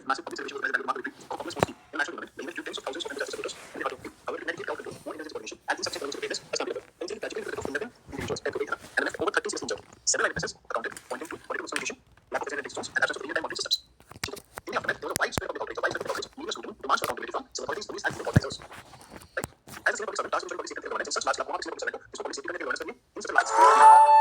massive public celebration organized by the market retreat of Congress Mosque in national government, the event drew tens of thousands of enthusiastic supporters in the heart of India. However, to navigate crowd control, more intelligence coordination, and these subject governments of greatness has come together. Instead, tragically the of 11 individuals and left over 30 citizens injured. Several eyewitnesses accounted, pointing to political miscommunication, lack of designated zones, and absence of real-time monitoring systems. In the aftermath, there was a widespread public outrage, numerous scrutiny, demands for accountability from civil authorities, police, and civil organizers. Right? As the civil public servant tasked with ensuring public safety and governance in such large scale, civil public servant को public safety and governance करनी in such a large scale.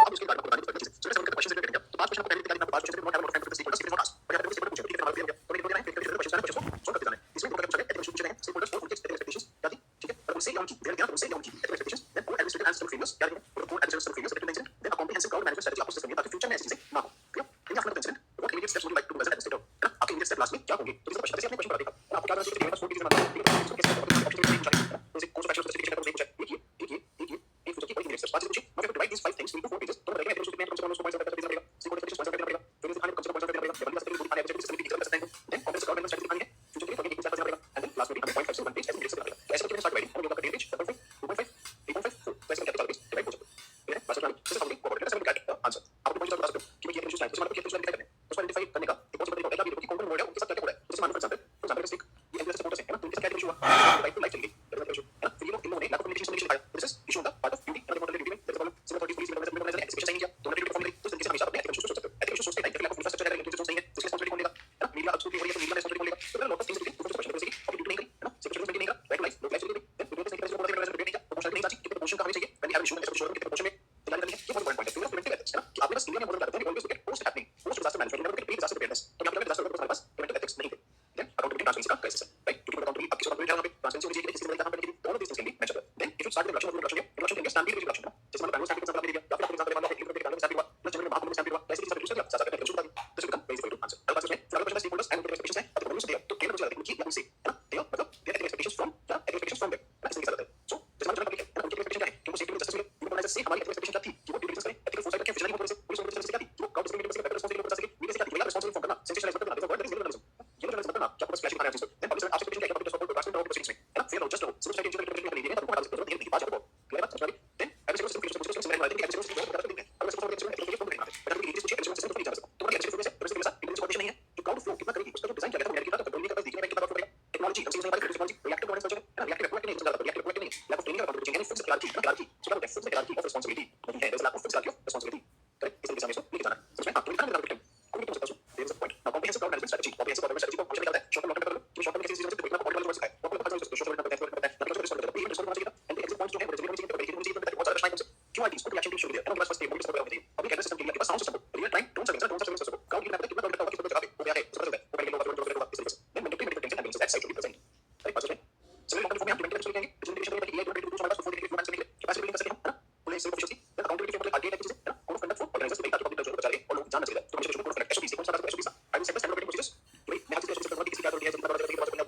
अब उसके बारे में बताने की जरूरत है. so let's look at the questions that we are getting. तो 5 क्वेश्चन को पहले निकालना, 5 क्वेश्चन में not have a lot of time for the stakeholders, it is not asked. और यहाँ पे stakeholder पूछे, ठीक है, हमारा क्लियर हो गया. तो मेरे को देना है, फिर क्वेश्चन को सॉल्व करते जाना है. इसमें दो क्वेश्चन है, एथिकल इश्यू पूछे गए हैं, stakeholders और उनके ethical expectations क्या थी, ठीक है, और उनसे या उनकी देर क्या, उनसे या उनकी ethical expectations, then core administrative and system failures क्या है, core administrative failures related to the incident, then a comprehensive crowd management strategy आपको system में ताकि future में ऐसी चीजें ना हो. Clear? in the aftermath of the incident, what immediate steps would you like to do as an administrator? है ना, आपके immediate step last में क्या होंगे? तो इस क्वेश्चन से अपने क्वेश्चन बता देगा. आपको क्या करना चाहिए, इवेंट्स 4 चीजें बताना है, ठीक है, तो कैसे ऑप्शन नहीं पूछा है, जैसे कोर्स ऑफ एक्शन स्पेसिफिकेशन का नहीं पूछा है, एक फ्यूचर की कोई immediate steps. 5 चीजें पूछी, now we have to divide these 5 things into 4 pages. तो बताएगा ethical statement कम से कम उसको पॉइंट्स करके देना पड़ेगा, stakeholder expectations पॉइंट्स करके देना पड़ेगा, फिर इस आने कम से कम पॉइंट्स करके देना पड़ेगा, जब बंदा से कोई आने एग्जीक्यूटिव समिति की तरफ कर सकते हैं, then comprehensive crowd management strategy दिखानी है, फ्यूचर के लिए फॉरवर्डिंग स्टेप करना पड़ेगा, and then लास्ट में हमें 0.5 से 1 पेज ऐसे इमीडिएट स्टार्ट राइटिंग. हम लोग का डेट पेज 1.5 2.5 3.5 4 तो ऐसे करके 4 पेज डिवाइड हो सकते हैं. ठीक है, बस इतना ही. This is how we coordinate करते हैं. सेवन आंसर आप अपने पॉइंट्स बता सकते हो कि ये इश्यूज है, जैसे मान लो कि इश्यूज आइडेंटिफाई करने हैं, उसको आइडेंटिफाई करने का एक बहुत बड़ा तरीका है कि कौन कौन वर्ड है उनके साथ क्या क्या हो रहा है. जैसे मान लो फॉर एग्जांपल ये एंगुलर सपोर्टर्स है ना, तो इनके साथ क्या इशू हुआ, राइट टू लाइफ चली गई, इशू है ना, फिर ये लोग इन लोगों ने लैक ऑफ कम्युनिकेशन दिखाया. This is issue on the part of duty and reported duty में there is problem civil authorities police में ऑर्गेनाइजर एक्सपेक्टेशन चाहिए तो उन्होंने ड्यूटी परफॉर्म करी. तो इस तरीके से हमेशा अपने एथिकल इशूज सोच सकते हो. एथिकल इशूज सोचते टाइम लैक ऑफ इंफ्रास्ट्रक्चर है, इंटेलिजेंस नहीं है, इसकी रिस्पांसिबिलिटी कौन लेगा, है ना, मीडिया अब्सोल्युटली हो रही है तो मीडिया रिस्पांसिबिलिटी कौन लेगा. तो लॉट ऑफ थिंग्स दिखे तो क्वेश्चन जैसे कि अपनी ड्यूटी नहीं करी, है ना, सिक्योरिटी नहीं करा, राइट टू लाइफ, लोग लाइफ चली गई, देन वीडियो से निकल से बोला कि प्रमोशन नहीं चाहिए, कितने प्रमोशन का हमें चाहिए, व्हेन वी हैव इशू में इशू कितने प्रमोशन में तैयारी करनी है, ये बहुत इंपॉर्टेंट है. फिर प्रिवेंटिव एथिक्स है ना, कि आपने बस इंडिया में मॉडल लगाते हैं, always look at post happening, post disaster management, never look at pre disaster preparedness. तो यहाँ पे डिजास्टर के पास प्रिवेंटिव एथिक्स नहीं थे. देन अकाउंटेबिलिटी ट्रांसपेरेंसी का क्राइसिस है, राइट, क्योंकि अकाउंटेबिलिटी आपकी अकाउंटेबिलिटी है, वहां पे ट्रांसपेरेंसी होनी चाहिए कि किसी ने कहां पे नहीं, all of this things can be measured. Then if you start with reduction के स्टैंडर्ड रिडक्शन, जैसे मतलब बैंगलोर स्टैंडर्ड का एग्जांपल दे दिया, या फिर आपको एग्जांपल मान लो कि बैंगलोर स्टैंडर्ड हुआ, प्लस जब महाकुंभ स्टैंडर्ड हुआ, ऐसे चीजें यूज करके आप साथ साथ शुरू कर दिया. This become very easy to answer. अब बात इसमें flower question stakeholders and expectations है, अब तो से तो केवल मुझे लगता है कि या उनसे, है ना, they are मतलब their expectations from क्या expectations from them, है ना, इस तरीके से आता है. सो जैसे मान लो पब्लिक है ना, उनकी एक्सपेक्टेशन क्या है कि उनको सेफ्टी जस्टिस मिले, उनको ऑर्गेनाइजर से हमारी एक्सपेक्टेशन क्या थी कि वो ड्यू डिलिजेंस करें, एथिकल फोर्साइट रखें, विजिलेंस करें, पुलिस ऑर्गेनाइजर से क्या थी कि वो क्राउड डिस्क्रिमिनेशन से बेटर रिस्पांस बचा सके, मीडिया से क्या थी भैया रिस्पांसिबल फॉर करना, सेंसेशनलाइज मत करना, दिस वर्ड इज जर्नलिज्म. ये जर्नलिज्म करना क्या बस फ्लैश दिखाना है चीज को. देन पब्लिक आपसे एक्सपेक्टेशन क्या है, पब्लिक सपोर्ट ट्रांसपेरेंट और प्रोसीडिंग्स में, है ना, फेयर और जस्ट हो, सिविल सोसाइटी इंजीनियर रिप्रेजेंटेशन के लिए तो हमारा जरूरत नहीं है, बात को क्लियर बात समझ में. देन एबिसोड सिस्टम के सिस्टम से मैंने एबिसोड सिस्टम बहुत करते हैं, अब सिस्टम के सिस्टम के फॉर्म करना है, बट अभी ये सोचिए एबिसोड सिस्टम तो नहीं जा सकता. तो ये एबिसोड से प्रोसेस के साथ इंटेलिजेंस कोऑर्डिनेशन नहीं है, जो क्राउड फ्लो कितना करेगी, उसका जो डिजाइन किया गया था, मैंने किया था, कंट्रोल नहीं कर पास देखने में कितना बात करेगा. टेक्नोलॉजी हम समझ नहीं पाते, टेक्नोलॉजी रिएक्टिव गवर्नेंस सोचो, है ना, रिएक्टिव एप्रोच नहीं समझ आता, रिएक्टिव एप्रोच नहीं, लैक ऑफ ट्रेनिंग का कंट्रोल यानी फिक्स क्लैरिटी, क्लैरिटी, सो क्या होता है, फिक्स क्लैरिटी ऑफ रिस्पांसिबिलिटी नहीं है, there is lack of fix clarity of responsibility. Correct, इस तरीके से हमें इसको लेके जाना है. समझ में आपको लिखना है, कोई तो समझो there is a point. Now comprehensive crowd management strategy, comprehensive crowd management strategy को क्वेश्चन निकालता है, शॉर्ट टर्म कर लो, जो शॉर्ट टर्म कैसे चीजें होती है, पॉइंट वर्ड सिखाए, वो आपको पता है, शॉर्ट टर्म पता है, मतलब रिस्पॉन्स करते हैं, ये रिस्पॉन्स चाहिए एंड एग्जिट पॉइंट्स जो है वो रिजल्ट चाहिए, तो वेरिएशन चाहिए, तो बहुत सारे प्रश्न हैं. क्यूआरटी इसको रिएक्शन टीम शुरू किया, हमारे पास फर्स्ट टेबल इसको बताओ. अभी एड्रेस सिस्टम के लिए आपके पास sound system, real time tone service, tone service को काउंट कितना कितना कितना कितना जगह पे हो गया है, सब पता है, वो पहले लोग जो करेगा इस तरीके से. Then maintain medical tension and that side to be present, right. पास में सिविल मॉडल में हम इम्प्लीमेंट करेंगे, प्रेजेंटेशन में ये टू हमारे पास 4 डिग्री फ्रीलांस करने के लिए कैपेसिटी बिल्डिंग कर सकते हैं, है ना, full civil efficiency, then accountability मतलब आगे की चीजें, है ना, code of conduct for organisers के ताकि पब्लिक बचा रहे और लोग जान सके. तो हमेशा कोड ऑफ कंडक्ट एसओपी कौन सा बात SOP I will set standard operating procedures, भाई मैं आज एसओपी करवा किसी का है, जितना बड़ा करके बात करना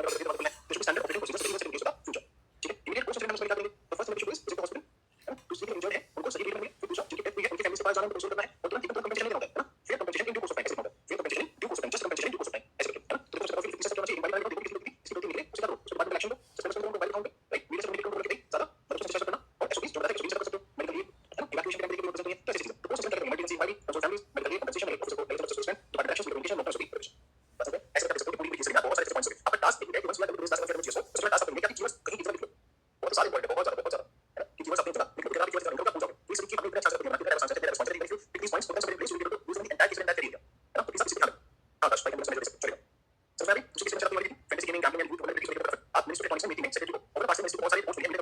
है, तो स्टैंडर्ड ऑपरेटिंग प्रोसीजर्स के लिए होगा फ्यूचर. ठीक है, इमीडिएट कोर्स ट्रेनिंग में करेंगे. तो first issue is visit hospital, है ना, दूसरी इंजर्ड है उनको सही ट्रीटमेंट मिले, फिर दूसरा जिनकी डेथ हुई है उनकी फैमिली से पास जाना, उनको करना है, और तुरंत कंपनसेशन लेना होता है ना, fair compensation in due course of time, ऐसे होता है, fair compensation in due course of time, just compensation in due course of time, ऐसे करके, है ना. तो उसका फिर फिक्स करना चाहिए, इनवाइट करना देखो किसी को मिले, उसके बाद उसके बाद एक्शन लो, सिस्टम को मोबाइल अकाउंट पे, राइट, मीडिया से कम्युनिकेट करने के लिए ज्यादा मतलब उससे करना, और एसओपी जो बताता है कि कर सकते हो, मेडिकल लीव, है ना, इवैक्यूएशन के लिए कर सकते हैं, तो ऐसी चीजें. तो कोर्स सेंटर इमरजेंसी वाली console family medical leave compensation है, उसको medical support department action communication not SOP provision, बस है ऐसे करके सकते हो. पूरी चीजें का बहुत सारे पॉइंट्स हैं. आपका टास्क एक है कि बस मैं टास्क करना चाहिए, उसमें टास्क करने का कीवर्ड्स कहीं कितना लिखो, बहुत सारे पॉइंट है, बहुत ज्यादा, है ना, कि कीवर्ड्स अपनी जगह लिखो, कितना कीवर्ड्स का पूछो, प्लीज कीप अपनी अच्छा से करना, तेरा आंसर तेरा आंसर लिखो, pick these points, points please you use in the entire in that area, है ना. तो इस ध्यान हां बस भाई मैं समझ चलेगा. समझ में उसी के साथ वाली fantasy gaming gambling and youth online platform पर आप मिनिस्टर इलेक्ट्रॉनिक्स मीटिंग में सेक्रेटरी को और पास में बहुत सारे पोस्ट मिले,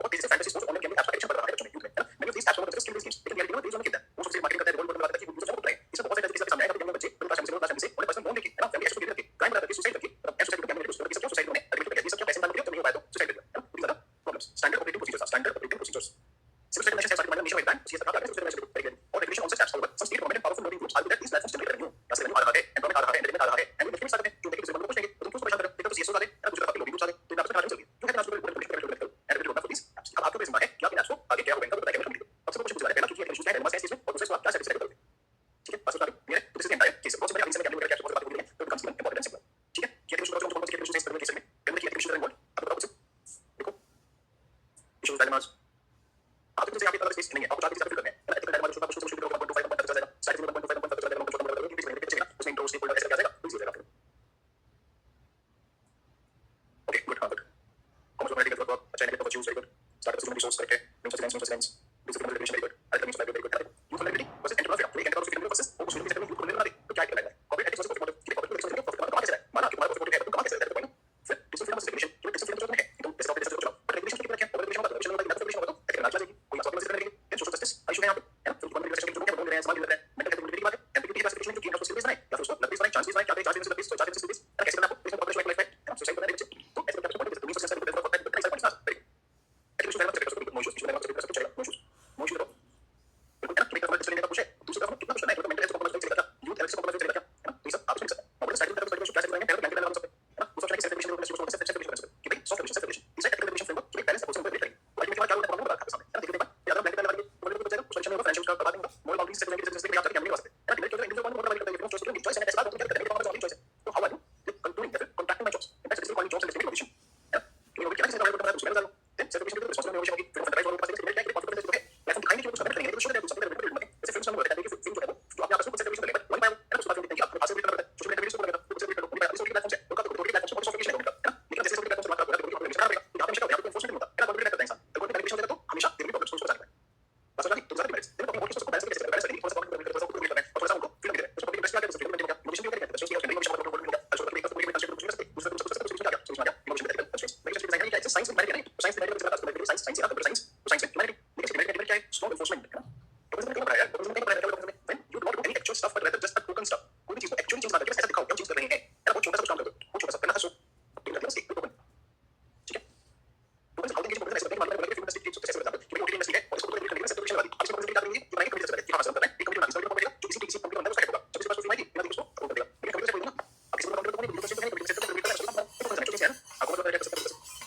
बहुत तेजी से fantasy sports online gaming apps का एक्शन बढ़ रहा है बच्चों में, यूथ में, है ना. मैंने this apps of skill games, लेकिन रियलिटी में बेस्ड ऑन कितना वो सबसे मार्केटिंग करता है, रोल मॉडल बनाता है कि यूजर को बताए, इससे बहुत सारे तरीके से सामने आएगा कि बच्चे उनके पास फैमिली से और पर्सनल बॉन्ड लेके, है ना, फैमिली एक्शन करके क्राइम करके सुसाइड करके, एप्स सुसाइड करके गैम्बलिंग करके सुसाइड होने अल्टीमेटली ये सब क्या पैसे मांग लिया तो नहीं हो पाया तो सुसाइड कर दिया, है ना. ये ज्यादा problems. Standard operating procedures, standard operating procedures, civil regulation start mind nation bank CS का कार्य सिविल रेगुलेशन वेरी गुड, और रेगुलेशन ऑन सच एप्स होगा. Some state government powerful lobbying groups are that this platforms generate revenue, यहां से revenue आ रहा है, employment आ रहा है, एंटरटेनमेंट आ रहा है, एंड बेनिफिट्स आ रहे हैं, जो देखिए मुझे कुछ लेंगे तो तुम उसको परेशान करें, तो सीएसओ आ रहे हैं, मुझे काफी लॉबिंग ग्रुप्स आ रहे हैं, तो इन आपसे कार्य चल रही है. You have to report and report for this apps. अब आपके पास है कि आप इन एप्स को आगे क्या होगा, बताइए मुझे. अब सबसे कुछ पूछा जाएगा कि ये इश्यूज है, हमारे पास है इसमें, और दूसरे को आप क्या सेटिस्फाई करोगे. ठीक है, बस बता दो, ये है. तो this is the entire case. बहुत से बड़े आंसर में क्या लिखा है, बहुत बात हो रही है, तो कम से कम इंपॉर्टेंट सिंपल. ठीक है, issues, very good. Startup system resource, correct. New such events. Basic motivation, very good. Ultimate very good. Youth vulnerability versus entrepreneur. कोई entrepreneur से versus वो कुछ नहीं youth vulnerability तो क्या कहलाता है? Corporate ethics versus corporate motive. Corporate ethics versus corporate motive कैसे है? माना कि तुम्हारा corporate motive है, तुम कहाँ कैसे रहते हो? फिर digital freedom versus regulation. जो digital freedom जो है, तुम जैसे corporate जैसे चलाओ. पर regulation तो क्या है? Corporate regulation होगा तो regulation होगा तो ethical ना चलेगी. कोई software से करेंगे. Then social justice issue है यहाँ पे. है ना? फिर तुम्हारे regulation जो है वो रहे हैं, समाज में रहे हैं. mental health की बात है. ambiguity classification जो कि इंडस्ट्रियल बेस बनाए या फिर उसको लग बेस बनाए, चांस बेस बनाए, क्या करें, charge base base, charge base base. कैसे करना है? इसमें corporation को लाइफ है. सुसाइड बनाने बच्चे. तो ऐसे करके तुम्हें social justice को बेस करके कई सारे पॉइंट्स आ सकते हैं. ethical issue है ना, ethical issue issue है ना, ethical issue चलेगा. no issues. no issue देखो. बिल्कुल है ना, कि एक तरफ लेने का कुछ है, दूसरी तरफ कितना कुछ करना है, तो mental health को कॉम्प्रोमाइज चलेगा क्या? youth health को कॉम्प्रोमाइज चलेगा क्या? है ना? तो ये सब आप सुन सकते हैं. और स्टार्टिंग में तो क्या करेंगे, पहले प्लान कर सकते हैं. है ना? दूसरा ऑप्शन है सेल्फ रेगुलेशन कि भाई सॉफ्ट रेगुलेशन सेल्फ रेगुलेशन. इसे ethical regulation framework कि बैलेंस अप्रोच से करेंगे. और अल्टीमेटली क्या होगा, आपको बता सामने. है ना? देखिए या तो ब्लैक लगाएंगे, तो बच्चा को सोल्यूशन होगा, फाइनेंशियल का बता देंगे. मोरल बाउंड्रीज सेट करेंगे, जैसे कि आप करके हमने वास्ते. है ना? डिबेट करेंगे, इंडिविजुअल मोरल बाउंड्री करते हैं, चॉइस करेंगे, चॉइस है ऐसा बात तो क्या करेंगे, हमारा चॉइस है. तो how are you controlling that contracting my jobs. In that system calling jobs and limitation. है ना? कि वो क्या है, सिस्टम का कुछ करना है. देन सेल्फ रेगुलेशन की रिस्पांसिबिलिटी होगी, फिर फंडामेंटल और पास से क्या कॉन्फिडेंस जो है प्लेटफॉर्म दिखाएंगे कि कुछ करना है, तो शुरू करते हैं सबसे पहले जैसे फिल्म समझ में आता है कि फिल्म जो है वो आपने आपस में कुछ सेल्फ रेगुलेशन लेकर वन बाय वन है ना, उसको देखते हैं कि आपको पास से करना पड़ता है, सोशल मीडिया को करना पड़ता है, कुछ सेल्फ रेगुलेशन करना पड़ता है, सोशल प्लेटफॉर्म से तो का तो प्लेटफॉर्म से सॉफ्टवेयर नहीं होगा. है ना? लेकिन जैसे सोशल प्लेटफॉर्म से बात करते हैं तो रेगुलेशन करना पड़ेगा. तो हमेशा क्या होता है, एनफोर्समेंट नहीं होता. है ना? कॉन्फिडेंस करता है इंसान. तो कॉन्फिडेंस देगा तो हमेशा डेली प्रॉब्लम्स को बचा लेगा. बस वही तो सारी मेरिट्स देखो अपनी मोटिवेशन को बैलेंस करके थोड़ा सा कॉन्फिडेंस करके थोड़ा सा और थोड़ा सा उनको फील करके उसको अपनी बेस्ट क्या करते हैं, मोटिवेशन भी करेंगे, मोटिवेशन भी करेंगे, सोशल मीडिया मोटिवेशन को कंट्रोल करेंगे, सोशल मीडिया को मोटिवेशन को दूसरा सोल्यूशन आ गया, सोल्यूशन आ गया, मोटिवेशन करेंगे. सोल्यूशन डिजाइन है क्या, साइंस में नहीं, साइंस में नहीं, साइंस साइंस या साइंस साइंस में नहीं, लेकिन ह्यूमैनिटी क्या है, स्ट्रांग एनफोर्समेंट. है ना? तो इसमें क्या हो रहा है, तो इसमें क्या हो रहा है, when you do not do any actual stuff but rather just a token stuff. कोई भी चीज को एक्चुअली चेंज ना करके बस ऐसा दिखाओ कि हम चेंज कर रहे हैं. है ना? वो छोटा सा कुछ काम कर दो, वो छोटा सा करना है, सो ठीक है, एक टोकन. ठीक है, टोकन हाउ एंगेज करना है, ऐसे करके मान लो कि फिल्म इंडस्ट्री की कैसे बताते हैं कि वो इंडस्ट्री है और इसको पूरा करने के लिए सेपरेशन लगा दी. अब इसको कंप्लीट कर देंगे, ये बनाएंगे कमिटी से कि हां सर करना है, एक कमिटी बनाएंगे, कमिटी जो किसी कंपनी का होता है उसका होगा. जब इसके पास फिल्म आएगी बिना उसको अप्रूव कर देगा. लेकिन कमिटी से बोल देना अब किसी को कंपनी को नहीं सेपरेशन करेंगे, सेपरेशन करेंगे, सेपरेशन करना है, तो चीजें हैं आपको पता है कैसे.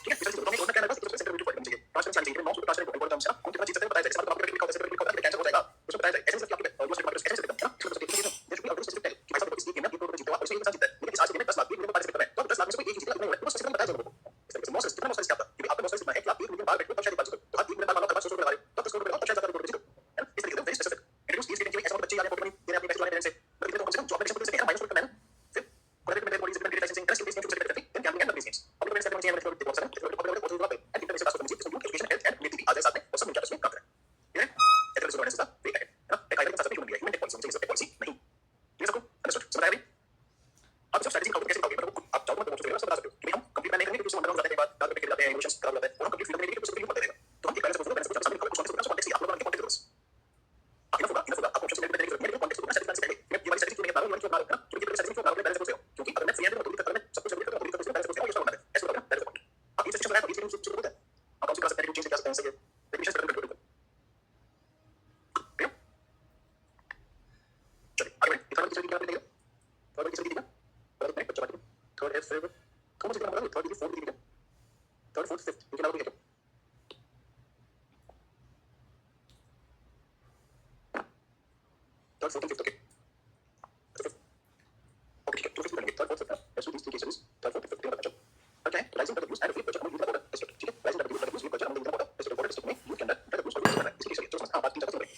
ठीक है, जैसे दोनों को क्या करना है, इसको सेपरेट पॉइंट चाहिए, ट्रांसपेरेंसी चाहिए, नॉन ट्रांसपेरेंट को इम्पोर्टेंट है. कौन कितना चीज बताया जाए, जैसे आपको लिखा होता है, लिखा होता है, कैंसिल हो जाएगा, उसको बताया जाए ऐसे सबकी आपके यूनिवर्सिटी मार्केट ऐसे करते हैं. है ना? इसको देखिए ये जो भी स्पेसिफिक है कि भाई साहब इस गेम में ये प्रोडक्ट जीतते हो, आप इसे एक साथ जीतते हैं, लेकिन इस आज के गेम में 10 लाख, गेम में पार्टिसिपेट कर रहे हैं, तो 10 लाख में से कोई एक जीतेगा, नहीं होगा, तो सिस्टम बताया जाएगा लोगों को. इस तरीके से मॉडल कितना मॉडल क्या था कि आपका मॉडल है कि आप 1 मिलियन बार बैठ के तब शायद बात करो, तो आप 1 मिलियन बार मानो आप 100 लगा रहे हो, तब 10 करोड़ लगाओ, तब शायद ज्यादा करोड़ जीतो. है ना? इस तरीके से very specific introduce keys getting ऐसे बच्चे यानी पॉकेट मनी देने अपने पैसे वाले से, मतलब इतने कम से कम जॉब में से कैसे माइनस करना है. फिर कोलैबोरेट में बॉडीज में लाइसेंसिंग इंटरेस्ट बेस्ड गेम्स करते हैं, then gambling and based games. अब मैं सेकंड चाहिए मतलब बहुत सारे पॉपुलर बहुत ज्यादा है इंटरनेट से बात करनी चाहिए, एजुकेशन हेल्थ एंड नीति आ जाए साथ में और सब मिलकर उसमें काम करें. ठीक है, एथिकल गवर्नेंस का एक है ना, एक आइडिया के साथ में ह्यूमन पॉलिसी चाहिए, सब पॉलिसी नहीं. ये सबको अंडरस्टूड, समझ आया. अब सब स्ट्रेटजी कैसे बताओगे, मतलब आप चाहो तो सब बता सकते हो कि हम कंप्लीट नहीं करेंगे, कुछ अंदर जाने के बाद डाल के जाते हैं, इमोशंस खराब होता है, और हम कंप्लीट फ्रीडम नहीं देंगे, कुछ भी पता रहेगा. तो हम एक बैलेंस को बैलेंस को शामिल करो, उसको कॉन्टेक्स्ट दिया, आप लोगों ने कॉन्टेक्स्ट दो. बाकी ना होगा आप ऑप्शन सेलेक्ट करेंगे, मेरे को कॉन्टेक्स्ट को सेलेक्ट करने पहले मैं ये वाली स्ट्रेटजी नहीं बता रहा हूँ, ये क्यों बता रहा हूं क्योंकि ये स्ट्रेटजी को बता रहा हूं बैलेंस को, क्योंकि अगर मैं फ्री हैंड में तो करता हूं सब कुछ जरूरी करता हूं, तो बैलेंस को ये होता है ऐसे होता है बैलेंस को. आप ये सिस्टम बनाया तो ये सिस्टम होता है, आप कौन सी कर सकते हैं, चेंज कर सकते हैं, सही है, रेगुलेशन कर सकते हैं. चलिए आगे बढ़ें. थर्ड चीज क्या आपने देखा, थर्ड चीज देखा थर्ड में बच्चा बात थर्ड है, फिर कौन सी नंबर है, थर्ड की फोर्थ देखा, थर्ड फोर्थ फिफ्थ इनके अलावा देखा. Third fourth fifth okay okay, तो फिफ्थ करेंगे, third fourth fifth. Let's do this three cases, third fourth fifth बताओ. ओके, राइजिंग डब्ल्यूज and free budget among youth border district. ठीक है, राइजिंग डब्ल्यूज budget among youth border district में youth के अंदर डब्ल्यूज को करना है. इसके लिए चलो बात तीन जगह से sorry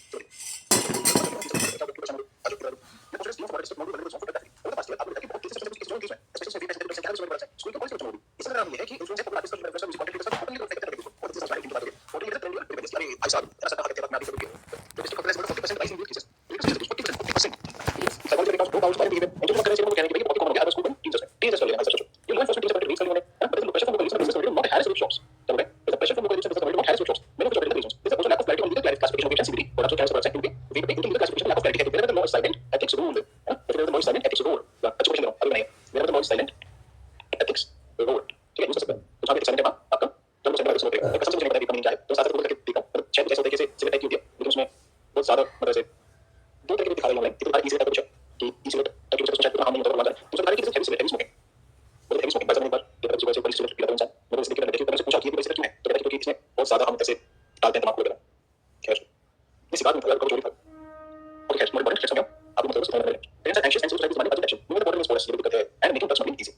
anxious and so society is demanding budget action. Moving the border is for us, ये भी दिक्कत है, and making drugs not being easy.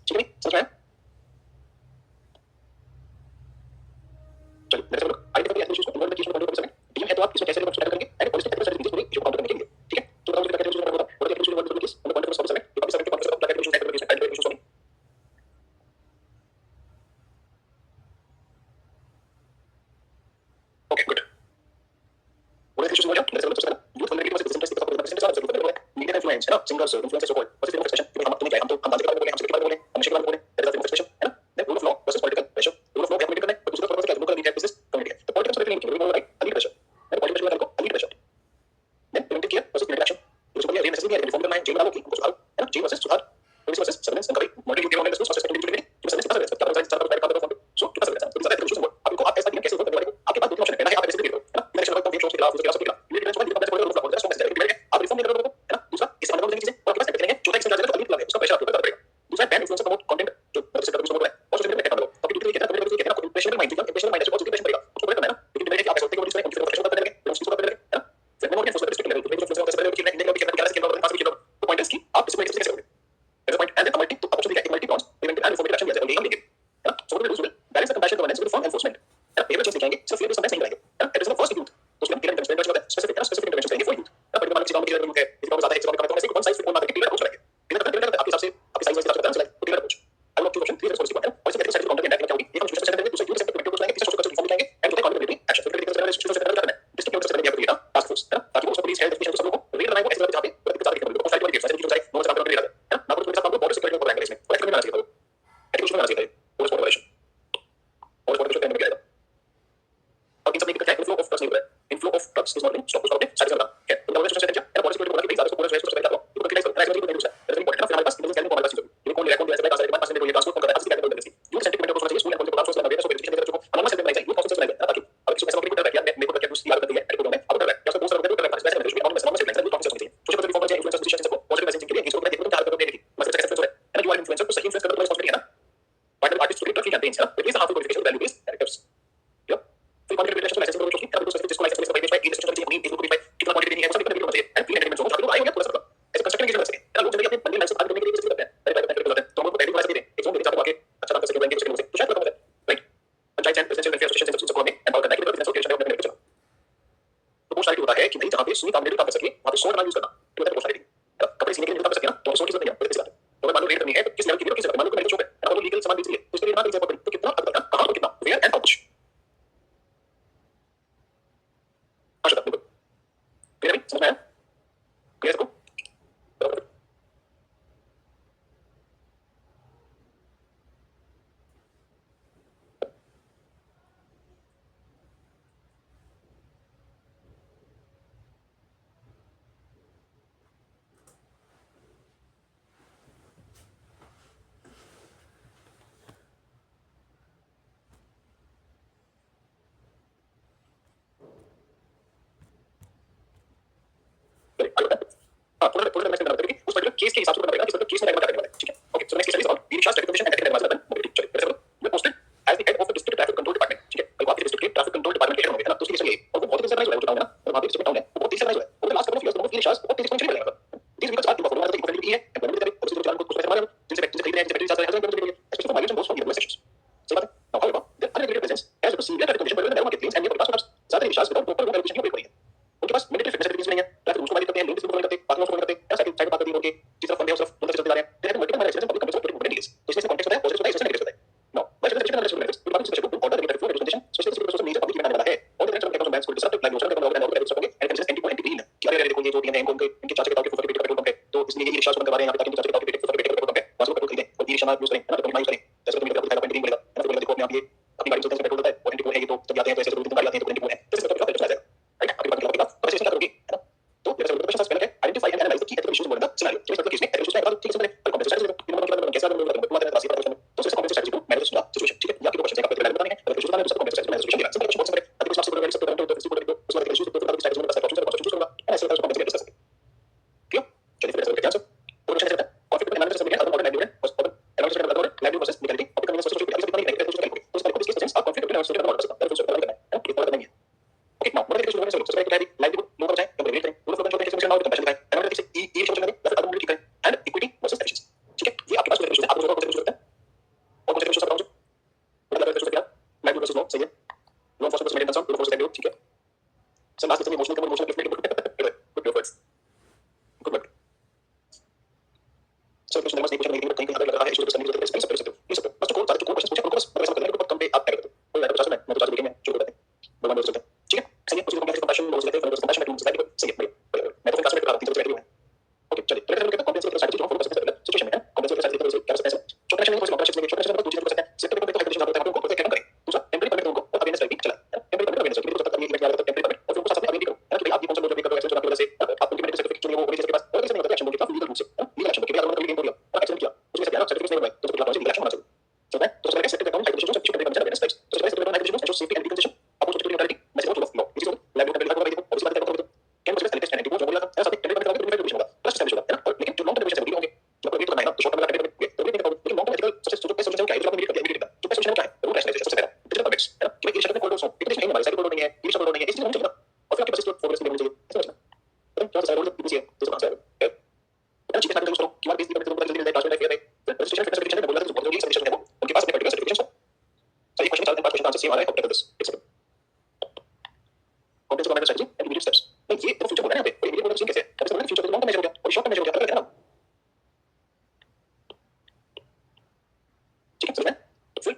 singers, influencers, so called versus freedom of expression. कि भाई हम तुम्हें क्या है, हम गांधी के बारे में बोले, हम सिगरेट के बारे में बोले, हम नशे के बारे में बोले, that is freedom of expression, है ना? Then rule of law versus political pressure. Rule of law क्या community करना है, दूसरे थोड़ा सा क्या local elite है, business community है. तो political sector नहीं, right? Elite pressure. मैं political pressure को elite pressure. Then preventive care versus preventive action. ये जो बढ़िया necessary है, reform करना है, जेल वालों की उनको सुधारो, है ना? जेल versus सुधार, policy versus surveillance, enquiry, monitoring के online schools versus respecting individuality. कि surveillance कितना surveillance, क्या surveillance, क्या काम करते हो, so कितना surveillance है, तो सारे issues आप इनको आप ऐसा नहीं कैसे करने वाले को, आपके पास दो तीन ऑप्शन है, पहला है आप ऐसे देखो, है ना? इलेक्शन का वेब शोज के खिलाफ, उसके खिलाफ, सबके खिलाफ, ये डिफरेंस होगा, डिफरेंस होगा, rule of law, strong message है, आप रिफॉर्म नहीं कर रहे हो, है ना? दूसरा इससे अंडर चीजें और आपके पास करेंगे, चौथा इससे ज्यादा तो अलीट लगे, उसका प्रेशर आपके ऊपर पड़ेगा. दूसरा बैन इन्फ्लुएंसर प्रमोट कंटेंट जो सबसे ज्यादा प्रमोट हो रहा है और सोशल मीडिया पे कहता है, तो ड्यूटी कहता है, कहता है इंप्रेशनल माइंड, इंप्रेशनल माइंड से बहुत इंप्रेशन पड़ेगा, उसको पड़ेगा ना, लेकिन मेरे कि आप ऐसा होते हैं कि वो डिस्प्ले उनकी प्रोफेशनल बात करने लगे, उनकी बात करने लगे, है ना? फिर मैं और क्या सोचता है, रिस्ट्रिक्ट लेवल पे जो फ्लेक्सिबल होता है, कि इंडिया में कितना 11 स्किल और पास भी किलो, तो पॉइंट है कि आप इसमें कैसे करोगे. There's a point and then a multi to option दिया है, multi bonds preventive and reformative action दिया है, और यही हम लेंगे, है ना? So what we will do is balance the compassion governance with reform enforcement, है ना? behavior change दिखाएंगे, सिर्फ fear based compliance नहीं कराएंगे, है ना? It is the first youth, तो उसमें clear intervention होता है, specific interventions करेंगे for youth, है ना? पर मानो किसी गांव में किसी है, किसी गांव में ज्यादा है, किसी गांव में कम है, तो ऐसे one size fit all ना करके clear approach करेंगे, clear आपके हिसाब से आपके साइज वाइज करता है, तो clear approach. I will not choose option 3 policy point, और इसमें कैसे काउंटर के अटैक क्या होगी, ये हम सिचुएशन सेंटर में दूसरे यूथ से प्रिवेंटिव लाएंगे, तीसरा सोशल रिफॉर्म दिखाएंगे, एंड चौथा काउंटेबिलिटी एक्शन. तो क्रिटिकल सेंटर सिचुएशन सेंटर करना है, डिस्ट्रिक्ट लेवल से करना है, टास्क फोर्स, है ना? ताकि वो उसको पुलिस हेल्थ एजुकेशन सब लोगों को रेड बनाए, वो ऐसे जगह पे जहाँ पे प्रतिकूल साबित करने को फाइट वाली गेम्स ऐसे जो चाहे नो से काम करने है ना? ना तो काम को बॉर्डर सिक्योरिटी को बनाएंगे इसमें, और एक्शन में आना चाहिए, एजुकेशन में आना चाहिए, और स्पोर्ट वायलेशन और स्पोर्ट वायलेशन करने में आएगा. और इन सब में क्या है, इनफ्लो ऑफ ड्रग्स नहीं हो रहा है, inflow of drugs is not stop उसका साइड से है, तो गवर्नमेंट सोशल सेंटर है, पॉलिसी को बोला कि भाई ज्यादा को पूरा सोशल सेंटर को क्रिटिकल करें, एक्शन को नहीं दूसरा, दैट इज इंपॉर्टेंट. फिर हमारे पास इंटेलिजेंस को हमारे पास चीजें, ये कौन ले रहा है, कौन ले रहा है, पास में ट्रांसपोर्ट कौन कर रहा है, असली कैपिटल इंटेलिजेंस यूथ सेंटिमेंट को सोचना चाहिए, स्कूल एंड कॉलेज को सोचना चाहिए, सो एजुकेशन के जो हमारा सेंटर बनाई चाहिए, यूथ काउंसिल बनाई चाहिए, ताकि अब किसी ऐसा कोई कर रहा है, मेरे को क्या दूसरी आदत है, एड को मैं अब कर रहा है, या उसको पोस्ट कर रहा है, वैसे मैं जो नॉर्मल मैसेज यूथ काउंसिल चाहिए, सोशल रिफॉर्म चाहिए, इन्फ्लुएंसर पोजीशन सबको पॉजिटिव मैसेजिंग के लिए इसको देखो, क्या करते हैं, मैसेज कैसे हो रहा है, है ना? यू आर इन्फ्लुएंसर को सही इन्फ्लुएंस करना तुम्हारी रिस्पांसिबिलिटी है ना. Partner artist to trust campaigns, है ना? It is harmful qualification value based characters, या फिर कॉन्टेंट क्रिएशन लाइसेंस को चूज करना, जिसको लाइसेंस बाय बाय इंस्टीट्यूशन चाहिए, अपनी फेसबुक पे कितना क्वांटिटी देनी है, वो सब वीडियो चाहिए, एंड फ्री एंटरटेनमेंट जोन, ताकि लोग आए होंगे पूरा सब ऐसे कंस्ट्रक्शन एंगेजमेंट कर सके, है ना? लोग जनरली अपने बंदे लाइफ से बात करने के लिए चीज करते हैं, राइट राइट करते हैं, तो हम लोग पहले वाला देते हैं, एक जोन देते हैं जहां पे आके अच्छा काम कर सके, एंगेज कर सके, तो शायद खत्म हो जाए, right? Panchayat and presidential welfare association सबको हमें एम्पावर करना है कि बिजनेस क्रिएशन में अपने लेके चलो. तो पोस्ट होता है कि भाई जहां पे सुनी काम कर सके, वहां पे सोर्ड ना यूज करना, तो मतलब पोस्ट कपड़े सीने के लिए काम कर सके ना, तो सोर्ड की जरूरत नहीं है, बड़ी बात है. तो मान लो रेट करनी है, तो किस लेवल की रेट, किस लेवल, मान लो मेरे शॉप है, मान लो लीगल सामान बेच रही है, तो इसके लिए ना बेच पड़ी, तो कितना अगर कहां और कितना, वेयर एंड हाउ मच. अच्छा बिल्कुल क्लियर है, समझ में आया, क्लियर है सबको. थोड़ा मैं करना उस पर्टिकुलर केस के हिसाब से करना पड़ेगा, इस पर्टिकुलर केस में क्या करने वाला है, ठीक है? Okay, so next case is on we recharge recommendation and ethical advice mobility. चलिए जैसे मैं posted as the head of the district traffic control department, ठीक है? कल बात की डिस्ट्रिक्ट के ट्रैफिक कंट्रोल डिपार्टमेंट के हेड होंगे, है ना? तो उसकी केस ये और वो बहुत तेजी से राइज हो रहा है, ना? और वहां पे डिस्ट्रिक्ट टाउन है, वो बहुत तेजी से राइज हो रहा है, और लास्ट कपल ऑफ इयर्स में वी रिचार्ज बहुत तेजी से चल रहा है, मतलब दिस बिकॉज़ बात की फॉलो मतलब इक्वलिटी है, एम्प्लॉयमेंट करे, और उसके चालान को पैसे मारे, जिनसे खरीद रहे हैं, जिनसे रिचार्ज कर रहे हैं, specially for migration boards for universities. सही बात है. Now however the unregulated presence as a severe condition पर मार्केट प्लेस एंड ये पास ज्यादा recharge without proper rule regulation की कोई नहीं है. उनके पास मैंडेटरी फिटनेस सर्टिफिकेट्स नहीं है, ट्रैफिक रूल्स को वायलेट करते हैं, लिंक को करते हैं, पार्किंग को करते हैं, साइड साइड बात करते हैं, उनके जिस तरफ फंडे उस तरफ दोनों तरफ चलते जा रहे हैं, there are multiple managers public companies public deals. तो इसमें कॉन्टेक्स्ट होता है, पॉजिटिव होता है, इसमें नेगेटिव होता है. Now why is the restriction and restriction department special to order regulatory representation specially civil social needs public demand वाला है. और the rest of the banks को डिसरप्ट लाइक मोशन करना होगा, और रेगुलेटरी होंगे एंड जस्ट एंटी को anti deal कि अरे देखो ये जो टीम है इनको इनके चार्ज के पेट्रोल पंप है, तो इसलिए ये रिचार्ज बंद करवा रहे हैं, यहाँ पे ताकि चार्ज के पेट्रोल पंप है, वहां से पेट्रोल खरीदें और ये शमाल यूज करें, है ना? तो यूज करें, जैसे तुम्हें अपनी पेट्रोल मिलेगा, है ना? तो देखो अपने आप ये अपनी गाड़ी चलते हैं पेट्रोल होता है, और एंटी है ये, तो जब जाते हैं तो ऐसे जरूरी गाड़ी आती है, तो एंटी है, तो इससे पेट्रोल चला जाएगा, राइट? आपके पास बस इसका करोगे, है ना? तो जैसे क्वेश्चन स्पेल है identify and analyse the key ethical issues in the scenario. तो इस केस में एथिकल इश्यूज है, ठीक है, पर कॉम्पेंसेशन स्ट्रेटजी इन मतलब कैसे आदमी मतलब पूरा तरह से बात करते हैं, तो इसका कॉम्पेंसेशन स्ट्रेटजी को मैनेज करना सिचुएशन, ठीक है? या आपके क्वेश्चन का पहले बताने हैं, अगर इश्यूज बताने हैं तो सबको कॉम्पेंसेशन मैनेज सिचुएशन देना सिंपल क्वेश्चन है, अभी कुछ आपसे बोल रहे हैं सब तो तो इसको देखो उसके बाद इश्यूज तो फिर स्ट्रेटजी में बस ऑप्शन चूज करूंगा, ऐसे करके कॉम्पेंसेशन कर सकते हैं. क्लियर? चलिए फिर ऐसे करके आंसर तो क्वेश्चन है कॉन्फ्लिक्ट एनालिसिस में अदर मॉडल लाइवली है और एनालिसिस करना है लाइवली वर्सेस लीगलिटी और कन्वीनियंस सोशल अभी तक नहीं है, तो इसका कोई केस आप कॉन्फ्लिक्ट एनालिसिस करना है, तो उसको करना है, ये तो नहीं है. ओके, नाउ मॉडल केस में सबसे पहले लाइवली लो कर जाए, कंपेयर करें, रूल ऑफ लॉ कंपेयर करें, नाउ कंपैरिजन करें, एनालिसिस ये सोचना है, या फिर अदर मॉडल ठीक करें एंड इक्विटी वर्सेस एफिशिएंसी, ठीक है? ये आपके पास कुछ आप लोगों को कुछ करते हैं और कुछ कुछ बताओ मतलब कुछ क्या लाइवली वर्सेस लॉ सही है, law versus medical concern, law versus lively, ठीक है? सो लास्ट में इमोशनल कम emotional good words good word. So question number 1 question में कहीं अगर लगा है इशू करने की जरूरत है, सब सब ये सब बस को सारे जो क्वेश्चन पूछे उनको बस ऐसा करना है, बहुत कम पे आप क्या करते हो, कोई बात 50 में मैं तो 50 देखेंगे जो करते हैं भगवान दोस्त करते हैं, ठीक है? सही है. उसको कंपैरिजन कंपैशन लोग लेते हैं, कंपैशन में टूल्स लाइक सही है. मैं तो क्लास में करा 3 सबसे बैठे हुए हैं. ओके चलिए, तो इंटरेक्शन में थोड़ी सी छोटे छोटे चीजें कर सकते हैं सिर्फ पेपर तो हाइड्रेशन होता है उनको क्या करें दूसरा टेंपरेरी परमिट उनको और अवेयरनेस भी चला टेंपरेरी परमिट अवेयरनेस भी तो तब ये इवेंट याद टेंपरेरी परमिट और उनको साथ में अवेयर करो कि भाई आप ये कौन सा लोग करो एक्शन आपकी वजह से आप उनकी मेडिकल सर्टिफिकेट जो वो पुलिस के पास और किसी ने एक्शन के पास लीगल रूप से लीगल एक्शन के बाद उन्होंने लीगल किया एक्शन किया उसमें से क्या सर्टिफिकेट नहीं हुआ तो उसके बाद लीगल एक्शन होना चाहिए ठीक है तो सबसे सेक्टर अकाउंट हाइड्रेशन सबसे पहले अवेयरनेस स्पेस तो सबसे पहले हाइड्रेशन जो सेफ्टी एंड कंडीशन आपको छोटी छोटी मैसेज ऑफ लॉ इसी को लैब में लगा देखो और इस बात को कैन मुझे लेटेस्ट एंड वो जो बोला था सब टेंपरेरी परमिट का होगा प्लस स्टैब्लिश होगा है ना लेकिन जो लॉन्ग टर्म एजुकेशन होंगे जो आपको ये तो करना है ना तो शॉर्ट टर्म का टेंपरेरी तो ये देखो लेकिन लॉन्ग टर्म एजुकेशन सबसे जो बेस्ट सोल्यूशन क्या है जो आपको नीड करती है जो बेस्ट सोल्यूशन क्या है रूल रैशनलाइजेशन सबसे पहला डिजिटल परमिट्स है ना कि भाई ये शब्द में कोड हो इतने नहीं हमारे साइड कोड नहीं है ये शब्द नहीं है इसलिए होना चाहिए ना और फिर आपके पास इसको फॉरवर्ड करने चाहिए ऐसा होना चाहिए तो सारा रूल पीछे जैसे बात है अब चीजें साथ में दोस्तों क्यूआर बेस्ड पेमेंट तो जल्दी ट्रांसफर है रजिस्ट्रेशन फिटनेस सर्टिफिकेशन में बोला था बहुत जरूरी सर्टिफिकेशन है वो उनके पास अपने पर्टिकुलर सर्टिफिकेशन है सही क्वेश्चन चलते हैं पांच क्वेश्चन आंसर सेम आ रहा है ऑप्ट दिस एक second complex combination strategy and immediate steps नहीं ये तो फ्यूचर बोल रहे हैं यहां पे इमीडिएट बोलना कैसे है जैसे फ्यूचर लॉन्ग टर्म मेजर हो गया और शॉर्ट टर्म मेजर हो गया है ना ठीक है समझ में तो फिर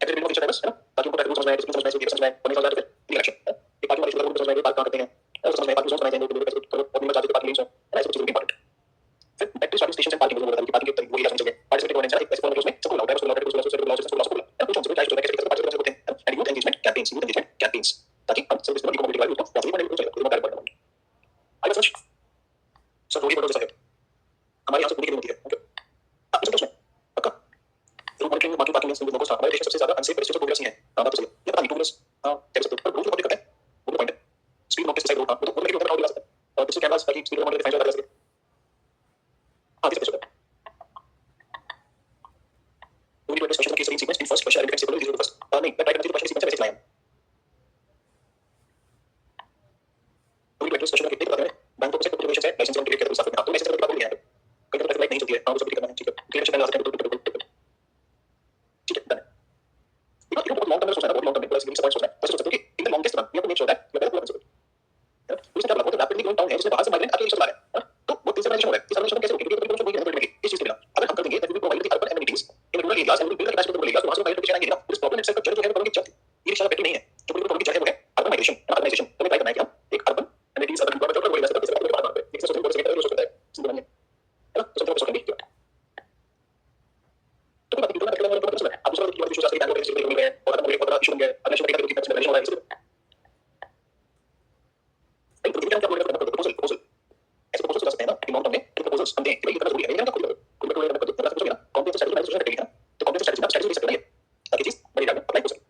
एक्टिविटी में फ्यूचर है ना ताकि उनको रूल समझ में आए समझ में आए समझ में आए पढ़ने जाते फिर लीगल एक्शन ये पार्टी वाले रूल समझ में आए बात करते हैं और समझ में पार्टी समझ में आए तो और भी जाते पार्टी लिंक्स है ऐसे चीजें इंपॉर्टेंट फिर बैटरी चार्जिंग स्टेशन से पार्किंग बोल रहा था कि पार्किंग के वो एरिया चाहिए पार्टिसिपेट होने चाहिए ऐसे उसमें सबको लाउड है उसको लाउड है उसको लाउड है उसको लाउड है कुछ हमसे टाइप कैसे पार्टिसिपेट होते हैं एंड यूथ एंगेजमेंट कैंपेन्स ताकि हम सब इसको इकोनॉमिक डिवाइड को पॉजिटिव बने तो चले तो कार्य करना आई बस सो थोड़ी बहुत जैसा है हमारे यहां से पूरी होती है ओके आप इसको उसमें पक्का तो मॉनिटरिंग मार्केट पार्किंग में लोगों को हमारे देश सबसे ज्यादा अनसेफ प्लेस जो प्रोग्रेस ही है बात तो सही है ये पता नहीं टूरिस्ट हां कैसे तो रूल को करते हैं वो पॉइंट है स्पीड मॉनिटर से रोड तो लेकिन ऊपर आउट ला सकते हैं और पिछले कैमरास ताकि स्पीड मॉनिटर डिफाइन कर सके आगे से चलते हैं we need to discussion case sequence in first question identify stable is first नहीं मैं ट्राई करती हूं question sequence में लाया we need to discussion कितने बताते हैं बैंक को से प्रोविजन है लाइसेंस कंप्लीट करके साथ में आप तो लाइसेंस का बोल रहे हैं कई तरह की नहीं चलती है आप सबमिट करना है ठीक है क्लियर चैनल आ सकते हैं ठीक है डन ये बहुत लॉन्ग टर्म में सोचना है बहुत लॉन्ग टर्म में पूरा सीरीज पॉइंट सोचना है ऐसे सोचते हैं कि in the longest run we have to make sure that we are पूरा कंसिडर उसमें क्या लगता है रैपिडली गोइंग डाउन है जिसमें बाहर से माइग्रेंट आके रीच कर रहा है तो वो डिसर्विलेशन हो रहा है डिसर्विलेशन कैसे होगी क्योंकि कोई नहीं है इस चीज के बिना अगर हम कर देंगे that we provide the urban amenities in rural areas and we build capacity for areas वहां से माइग्रेट आएंगे ना इस प्रॉब्लम इटसेल्फ का जो है वो जब ये रिक्शा बैटरी नहीं है जो पूरी प्रॉब्लम की जगह है अर्बन माइग्रेशन अर्बनाइजेशन तो ट्राई करना है कि एक अर्बन एमिनिटीज अर्बन गवर्नमेंट और एरियाज का बात करते हैं एक से सोचते हैं बहुत से सिंपल है ना तो सब कुछ करना है तो बात इतना मतलब आप दूसरा की बात इशू जाते हैं बैंक को मिल रहे हैं और हमारे बड़ा इशू बन गया अन्य शब्द की कितना हो रहा है नहीं तो क्या बोल रहे हैं प्रपोजल ऐसे प्रपोजल हो सकते हैं ना कि लॉन्ग टर्म में प्रपोजल्स हम दें कि ये करना जरूरी है ये ना कोई करना कुछ ना कॉम्प्लेक्स स्ट्रेटजी मैनेजमेंट करेंगे ना तो कॉम्प्लेक्स स्ट्रेटजी ले सकते हैं ताकि चीज बड़ी डाल अप्लाई हो सके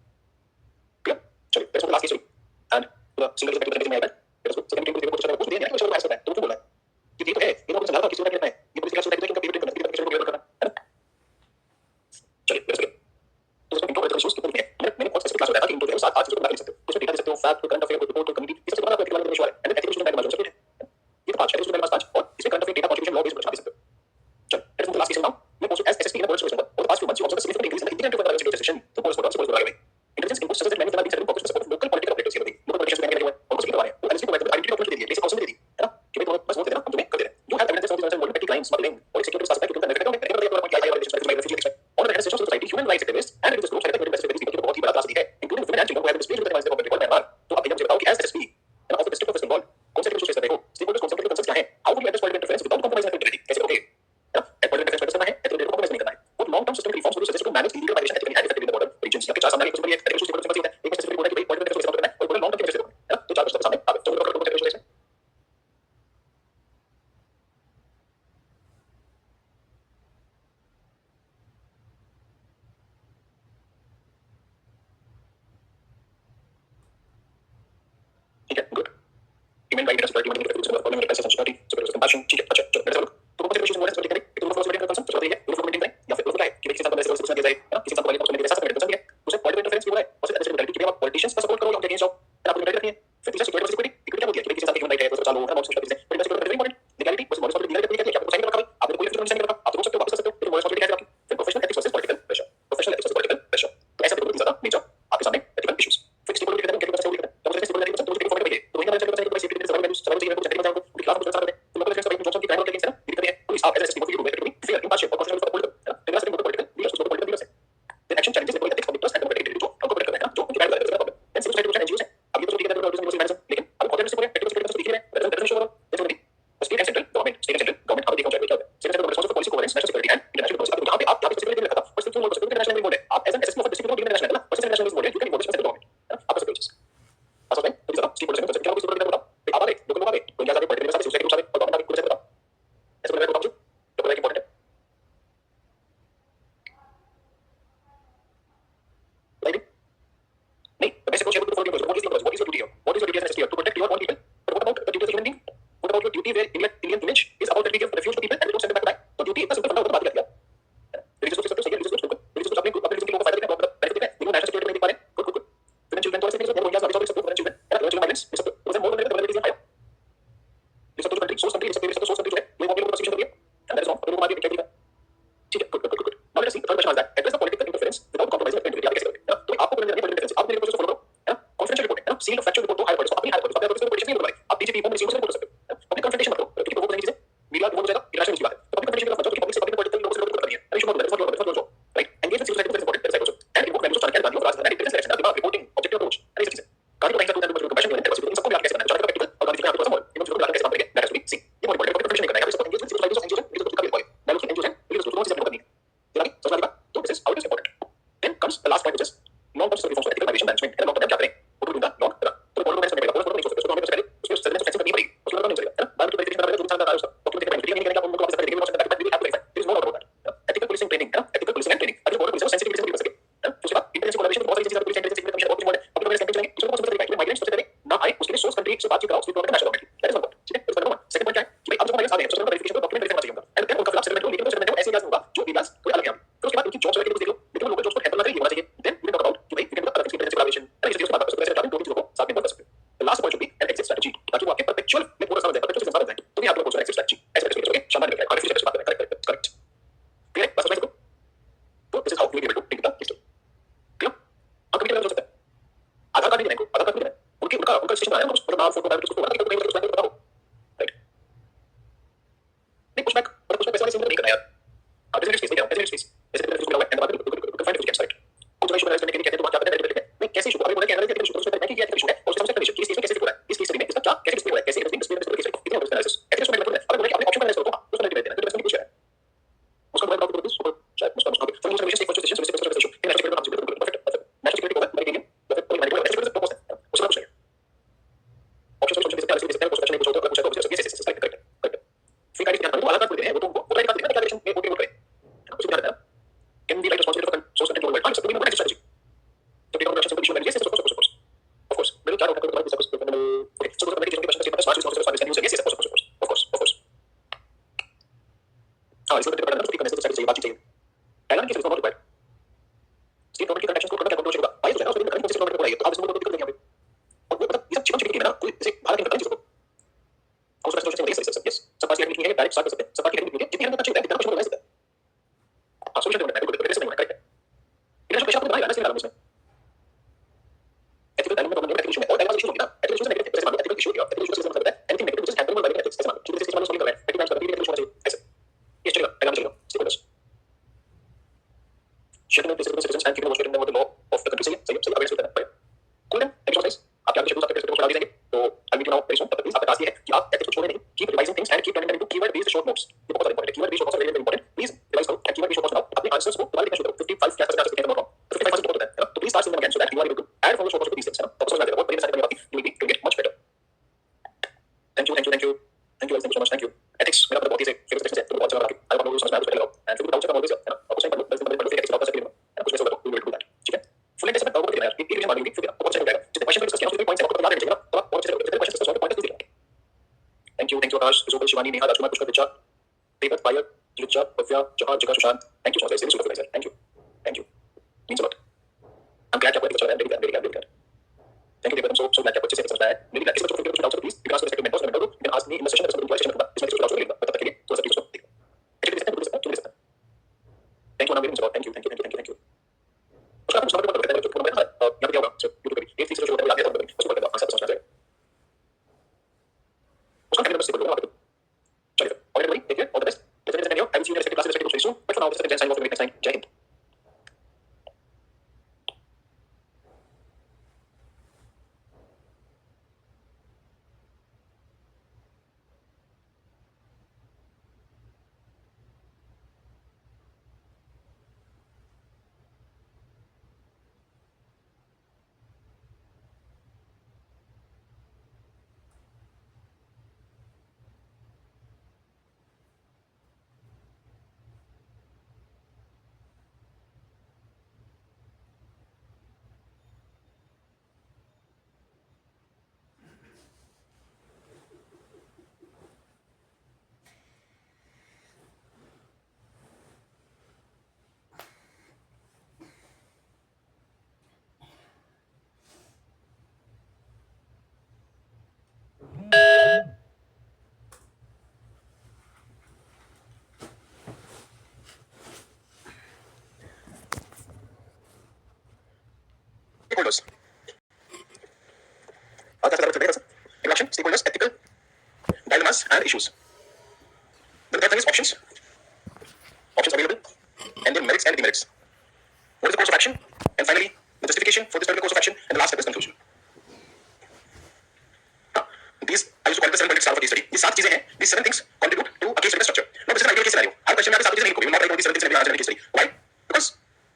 क्लियर चलिए दैट्स लास्ट केस एंड पूरा सिंगल सेक्टर में आएगा फिर उसको सेकंड टेबल को कुछ देना है कुछ ऐसा है तो वो बोला है कि ये तो है ये तो समझा किसी को करना है ये पुलिस का सोचता है कि पेपर करना है पेपर को क्लियर करना है ना चलिए लेट्स गो तो इसको इंट्रो इश्यूज कितने हैं मैंने बहुत स्पेसिफिक क्लास बताया था कि इंट्रो है 7 चीजों को लगा सकते हो उसमें डेटा दे सकते हो fact current affair report community ये सब तुम्हारा प्रैक्टिकल में विजुअल है एंड एक्टिविटी में मालूम है ये तो 5 है इसमें मेरे पास 5 और इसमें current affair data contribution law based बता सकते हो चल let's move to last case now मैं post as SSP in word solution और past few months you observe significant increase in the Indian to situation तो पोस्ट फोटो लगा गए intelligence input suggest management being serving population support local political operators ये local politicians मैंने किया और उसकी करवाए वो एलसी को आइडेंटिटी डॉक्यूमेंट दे दिए बेसिक काउंसिल दे दी है ना कि भाई बस वो दे देना हम तुम्हें कर दे रहे हैं you have evidence of this world petty crime smuggling और security suspect to benefit of every other क्या है relation by refugee expect on the session society human rights activist and religious groups have benefit basic बहुत ही बड़ा class दी है including women and children who have displaced with the public record तो आप मुझे बताओ कि as SP and of the district office involved कौन से इश्यूज देखो स्टेकहोल्डर्स कौन से कंसर्न्स क्या है how would you address political interference without compromising activity कैसे ओके है ना पॉलिटिकल इंटरफेरेंस करना है एक्टिविटी को कॉम्प्रोमाइज नहीं करना है वो लॉन्ग टर्म सिस्टम रिफॉर्म्स को suggest to manage legal migration ethically and effectively in the border regions या चार सामने एक बड़ी एक्टिविटी सिस्टम होता है एक स्पेसिफिक होता है कि भाई पॉलिटिकल इंटरफेरेंस करना है और लॉन्ग टर्म के इंटरफेरेंस है ना तो चार सामने आप तो एक्टिविटी ठीक है good human right security multiple government access security security compassion ठीक है अच्छा चलो मेरे साथ तो कौन से इश्यूज मोरल करें तो फॉर्स मेडिकल कंसर्न चल रही है तो मेंटेन करें या फिर क्या है कि किसी साथ ऐसे सोचना चाहिए ना किसी साथ वाले पर्सन के साथ मेडिकल कंसर्न है उसे पॉलिटिकल इंटरफेरेंस भी हो रहा है और फिर एडमिनिस्ट्रेटिव कि आप पॉलिटिशियंस का सपोर्ट करो या उनके अगेंस्ट जाओ फिर आपको निकाल रखनी है फिर तीसरा सिक्योरिटी सिक्योरिटी क्या होती है कि किसी साथ ह्यूमन राइट है तो चालू होगा नॉट सिक्योरिटी से but security very important legality बस मॉरल रिस्पांसिबिलिटी लीगलिटी क्या आपको साइन कर रखा है आपने कोई रिस्ट्रिक्शन नहीं कर रखा आप रोक सकते हो वापस आ सकते हो फिर मॉरल रिस्पांसिबिलिटी क्या है आपकी फिर professional ethics versus political pressure professional ethics versus political pressure तो ऐसा बिल्कुल ज्यादा मेजर आपके सामने एथिकल इश्यूज फिर स्टेबल कहते हैं कि स्टेबल कहते हैं तो स्टेबल कहते हैं तो एक फॉर्मेट है तो इनका मतलब है कि सेफ्टी के सवाल में सवाल चाहिए को चेक करना चाहूंगा क्लास में साथ में तो लोकल एथिक्स का job that address the political interference without compromising the credibility. कैसे करोगे? तो आपको करने देना है आप मेरे प्रोसेस फॉलो करो, है ना? कॉन्फिडेंशियल रिपोर्ट है ना? सील फैक्चुअल रिपोर्ट तो हायर अपनी हायर अपनी पॉलिटिशियन नहीं बोलवाए, आप डीजीपी होम मिनिस्ट्री से रिपोर्ट कर सकते हो, अपनी कॉन्फ्रेंटेशन मत करो, क्योंकि वो बोलेंगे चीजें मीडिया वो हो जाएगा, इंटरनेशनल इशू है, तो अपनी कॉन्फ्रेंटेशन की तरफ मत जाओ, क्योंकि पब्लिक से पब्लिक पॉलिटिकल लोगों से रिपोर्ट करनी है, अरे शुरू कर दो, let's not do right, engage with civil society is important, that is also, and invoke values of Chanakya value of Rajneyतिक direction, दिमाग reporting objective approach, अरे ये चीजें गाड़ी को लाइन कर दो, compassion करें, इन सबको भी आगे कैसे करना है, चाहे प्रैक्टिकल और गाड़ी को आपको समझ, इन सबको कैसे काम करेंगे, that has to be see, ये बहुत इंपॉर्टेंट, कॉन्फ्रेंटेशन नहीं करना है, इसको engage with civil society is engage with civil society, values की engage है, ये दोनों चीजें करनी है, ठीक है, समझ आ गया? तो this is how it is important. Then comes the last point, which is non-political reforms, ethical migration management, है ना, long term क्या करें, वो भी उनका long term, तो पॉलिटिकल मैनेजमेंट करेगा, पॉलिटिकल नहीं सोच सकते, तो हमें पहले उसको सर्विलेंस सेंसिंग करनी पड़ेगी, उसके बाद नहीं चलेगा, है ना, बायोमेट्रिक वेरिफिकेशन करना पड़ेगा, जो इंसान का उसका डॉक्यूमेंट देखना पड़ेगा, नहीं करेंगे आप उनको वापस करेंगे, वापस करना पड़ेगा, we have to verify, there is no doubt about that. Ethical policing training, है ना, ethical policing and training, अगर बॉर्डर पुलिस है सेंसिटिव इंफॉर्मेशन कर सके, है ना, उसके बाद इंटेलिजेंस कोलैबोरेशन बहुत सारी चीजें पुलिस इंटेलिजेंस कमीशन बहुत इंपॉर्टेंट है, अपने कैंपेन चलेंगे, इसको बहुत समझ तरीका है, माइग्रेंट्स सबसे पहले ना आए, उसके लिए सोर्स कंट्री से बातचीत कराओ, स्पीक करो national government, that is one point, ठीक है, तो नंबर 1 सेकंड पॉइंट क्या है कि भाई अब जो माइग्रेंट्स आ रहे हैं, सबसे पहले वेरिफिकेशन डॉक्यूमेंट वेरीफाई करना चाहिए उनका, एंड देन उनका खिलाफ सेटलमेंट हो, लेकिन सेटलमेंट ऐसे एरियाज में होगा जो एरियाज कोई अलग है, फिर उसके बाद उनकी जॉब्स वगैरह देख लो, लेकिन लोकल जॉब्स को हैंडल करना चाहिए, then we can talk about कि भाई वी कैन डू अलग इंटेलिजेंस कोलैबोरेशन, है ना, इस चीज को बात कर सकते हैं, दो चीजों को साथ में कर सकते हैं. Last point should be an exit strategy, ताकि वो आपके परपेचुअल में पूरा समझ जाए, परपेचुअल से बन जाए, तो भी आप लोग बोल एग्जिट स्ट्रेटजी ऐसे करके ओके शानदार निकलेगा, आगे फिर से बात करें, करेक्ट करेक्ट क्लियर, बस समझ लो, तो this is how we will be able to take the case, clear, हम कभी हो सकता है आधार कार्ड नहीं देना, आधार कार्ड नहीं देना, उनके उनका उनका स्टेशन आया, उनको नाम फोटो बायोमेट्रिक्स को बना के कहीं उसको बताओ, राइट, नहीं पुशबैक पर पुशबैक पैसा नहीं करना यार, आप बिजनेस स्पेस में क्या बिजनेस स्पेस जैसे बिजनेस को एंड बाद फाइंड इट साइट कुछ इशू एनालाइज करने के लिए कहते हैं, तो क्या करते हैं, नहीं कैसे इशू अभी बोले कि एनालाइज करके इशू उसमें नहीं किया इशू है, और उसके साथ कंडीशन केस कैसे हो रहा है, इस केस में इसका क्या कैसे डिस्प्ले हो रहा है, कैसे डिस्प्ले केस इतने ऑब्जेक्ट एनालिसिस एथिक्स में मतलब है, अगर बोले कि आपने ऑप्शन एनालाइज करो तो उसमें नहीं देते हैं, तो इसमें कुछ है उसका मतलब आपको दिस शायद उसका मतलब for motion stake for station specific issue in national security perfect national security को मैनेज करेंगे तो फिर मैनेज करेंगे नेशनल प्रपोज है उसका कुछ नहीं ऑप्शन सोल्यूशन बेसिस पे ऐसे कुछ क्वेश्चन नहीं पूछा होता, कुछ है तो ये करेक्ट करेक्ट फ्री गाइड क्या तो अलग बात बोलते हैं, वो तो उनको वो राइट बात है, डिक्लेरेशन में वो करे कुछ क्या रहता है, can be right responsible for source control world, सब भी मैनेज स्ट्रेटजी, तो take operation simple issue manage, yes of course मेरे चार होता है तो सब कुछ ओके, सो तो कम्युनिकेशन के क्वेश्चन का smart response service use yes of course हां इसको तो पढ़ना तो करने से चाहिए बात चाहिए, पहला case is not required, state government की कंडक्शंस को करना क्या कंट्रोल होगा, आइए तो उसमें करने से गवर्नमेंट को चाहिए, तो आप इसमें दिक्कत नहीं है, और वो मतलब ये सब चिकन चिकन है ना, कोई जैसे भारत के अंदर चीजों को हाउस रेस्टोरेशन से यस सब पार्टी मीटिंग है, डायरेक्ट स्टार्ट कर सकते हैं, सब पार्टी मीटिंग है, जितनी हमें चाहिए इतना कुछ हो सकता है, आप सोल्यूशन ढूंढना है, कोई कैसे नहीं होना करेक्ट, इंटरनेशनल प्रेशर को बनाया ना, इसलिए डालूंगा इसमें ethical dynamic government ethical issue में और डायनामिक इशू होगी ना, एथिकल इशू नेगेटिव जैसे मान लो एथिकल इशू या एथिकल इशू से मतलब है anything negative which is happening by ethics, जैसे मान लो जो जैसे मान लो सॉल्व कर रहे हैं एथिकल डायनामिक एथिकल इशू होना चाहिए ऐसे ये चलेगा डायनामिक चलेगा stakeholders sharing principle citizens and keeping most in the law of the country, सही सही अवेयरनेस करना है, cool then thank you guys, आप आगे शेड्यूल आपके प्रिंसिपल डाल देंगे, तो I meet you now very soon, तब तक प्लीज आपका टास्क ये है कि आप एथिक्स को छोड़े नहीं, keep revising things and keep turning them into keyword based short notes, ये बहुत इंपॉर्टेंट है, keyword based short notes very important, please revise करो and keyword based short notes बनाओ, अपने आंसर्स को दोबारा लिखना शुरू करो, 55 क्या पता चल सकता है, 55% बहुत होता है ना, तो please start seeing them again so that you are able to add from the short notes to these things, है ना, तब समझ में आ जाएगा, बहुत बढ़िया से करने वाली you will be doing it much better, thank you thank you thank you thank you so much, thank you ethics मेरा मतलब बहुत ही से फेवरेट सेक्शन है, तो बहुत अच्छा लगा, आई वांट टू समझ में आ जाए एंड फिर डाउट्स का मॉडल है ना, आप कुछ नहीं पढ़ो बस मतलब एथिक्स वापस करके है ना, कुछ ऐसा होगा, यू विल डू दैट, ठीक है, फुल एंड से मैं डाउट यार एक रीजन मालूम नहीं, फिर बहुत अच्छा हो जाएगा, जितने क्वेश्चन डिस्कस किए उसके पॉइंट्स आपको याद रहने चाहिए ना, तो आप बहुत अच्छे से जितने क्वेश्चन डिस्कस हुए पॉइंट्स लिख लेंगे, थैंक यू आकाश जुगल शिवानी नेहा राजकुमार पुष्कर रिचा देवत पायल लिचा भव्या जहां जगह Sushant, thank you so much very super thank you means a lot, I am glad आपको अच्छा लगा, very glad thank you Devaram, so glad that अच्छे से समझ आया, मेरी किसी बच्चों को कुछ डाउट्स हो please because respective mentors mentor you can ask me in the session, that's what session होगा, इसमें कुछ डाउट्स हो लेगा, तब तक के लिए थोड़ा सा प्लीज उसको देखो, एक्चुअली दिस है थैंक यू नाम वेरी मच, थैंक यू उसका कुछ नंबर पता करता है, जो नंबर है यहां पे क्या होगा, सो यूट्यूब पे 83 जो होता है याद है, उसको पढ़ लेना आंसर समझ आ जाएगा, उसका नंबर से बोलूंगा आपको, चलिए all right take care all the best, let's video I will see you in next class very soon, but for now this is the sign off the next time, जय Hind. stakeholders. Introduction, stakeholders, ethical dilemmas and issues. The third thing is options. Options available, and then merits and demerits. What is the course of action? And finally, the justification for this particular course of action. And the last step is conclusion. These I used to call it the 7 pointed star of a case study. These 7 चीजें हैं. These 7 things contribute to a case study structure. Now this is an ideal case scenario. Her question में आपके 7 चीजें नहीं लिखोगे. Not like all these 7 things can be answered in a case study. Why? Because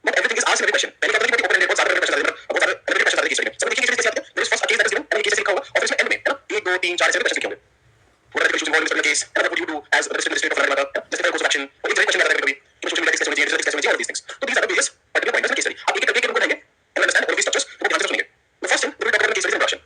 not everything is asked in every question. पहले क्या होता है कि open ended बहुत ज्यादा questions आते हैं. बहुत ज्यादा related questions आते हैं case study में. सब देखिए case study कैसे आते हैं. There is first a case that is given and case लिखा होगा और फिर इसमें end में है ना 1 2 3 4 ऐसे questions लिखे होंगे. What are the issues involved in this particular case? And what would you do as a registered magistrate of Federal matter? Justify course of action. और एक question आता है कभी कि social media कैसे होनी चाहिए, कैसे होनी चाहिए, all of these things. So these are the various particular pointers in a case study. आप एक एक करके उनको पढ़ेंगे and understand all of these structures. वो ध्यान से सुनेंगे. The first thing we will talk about case study introduction.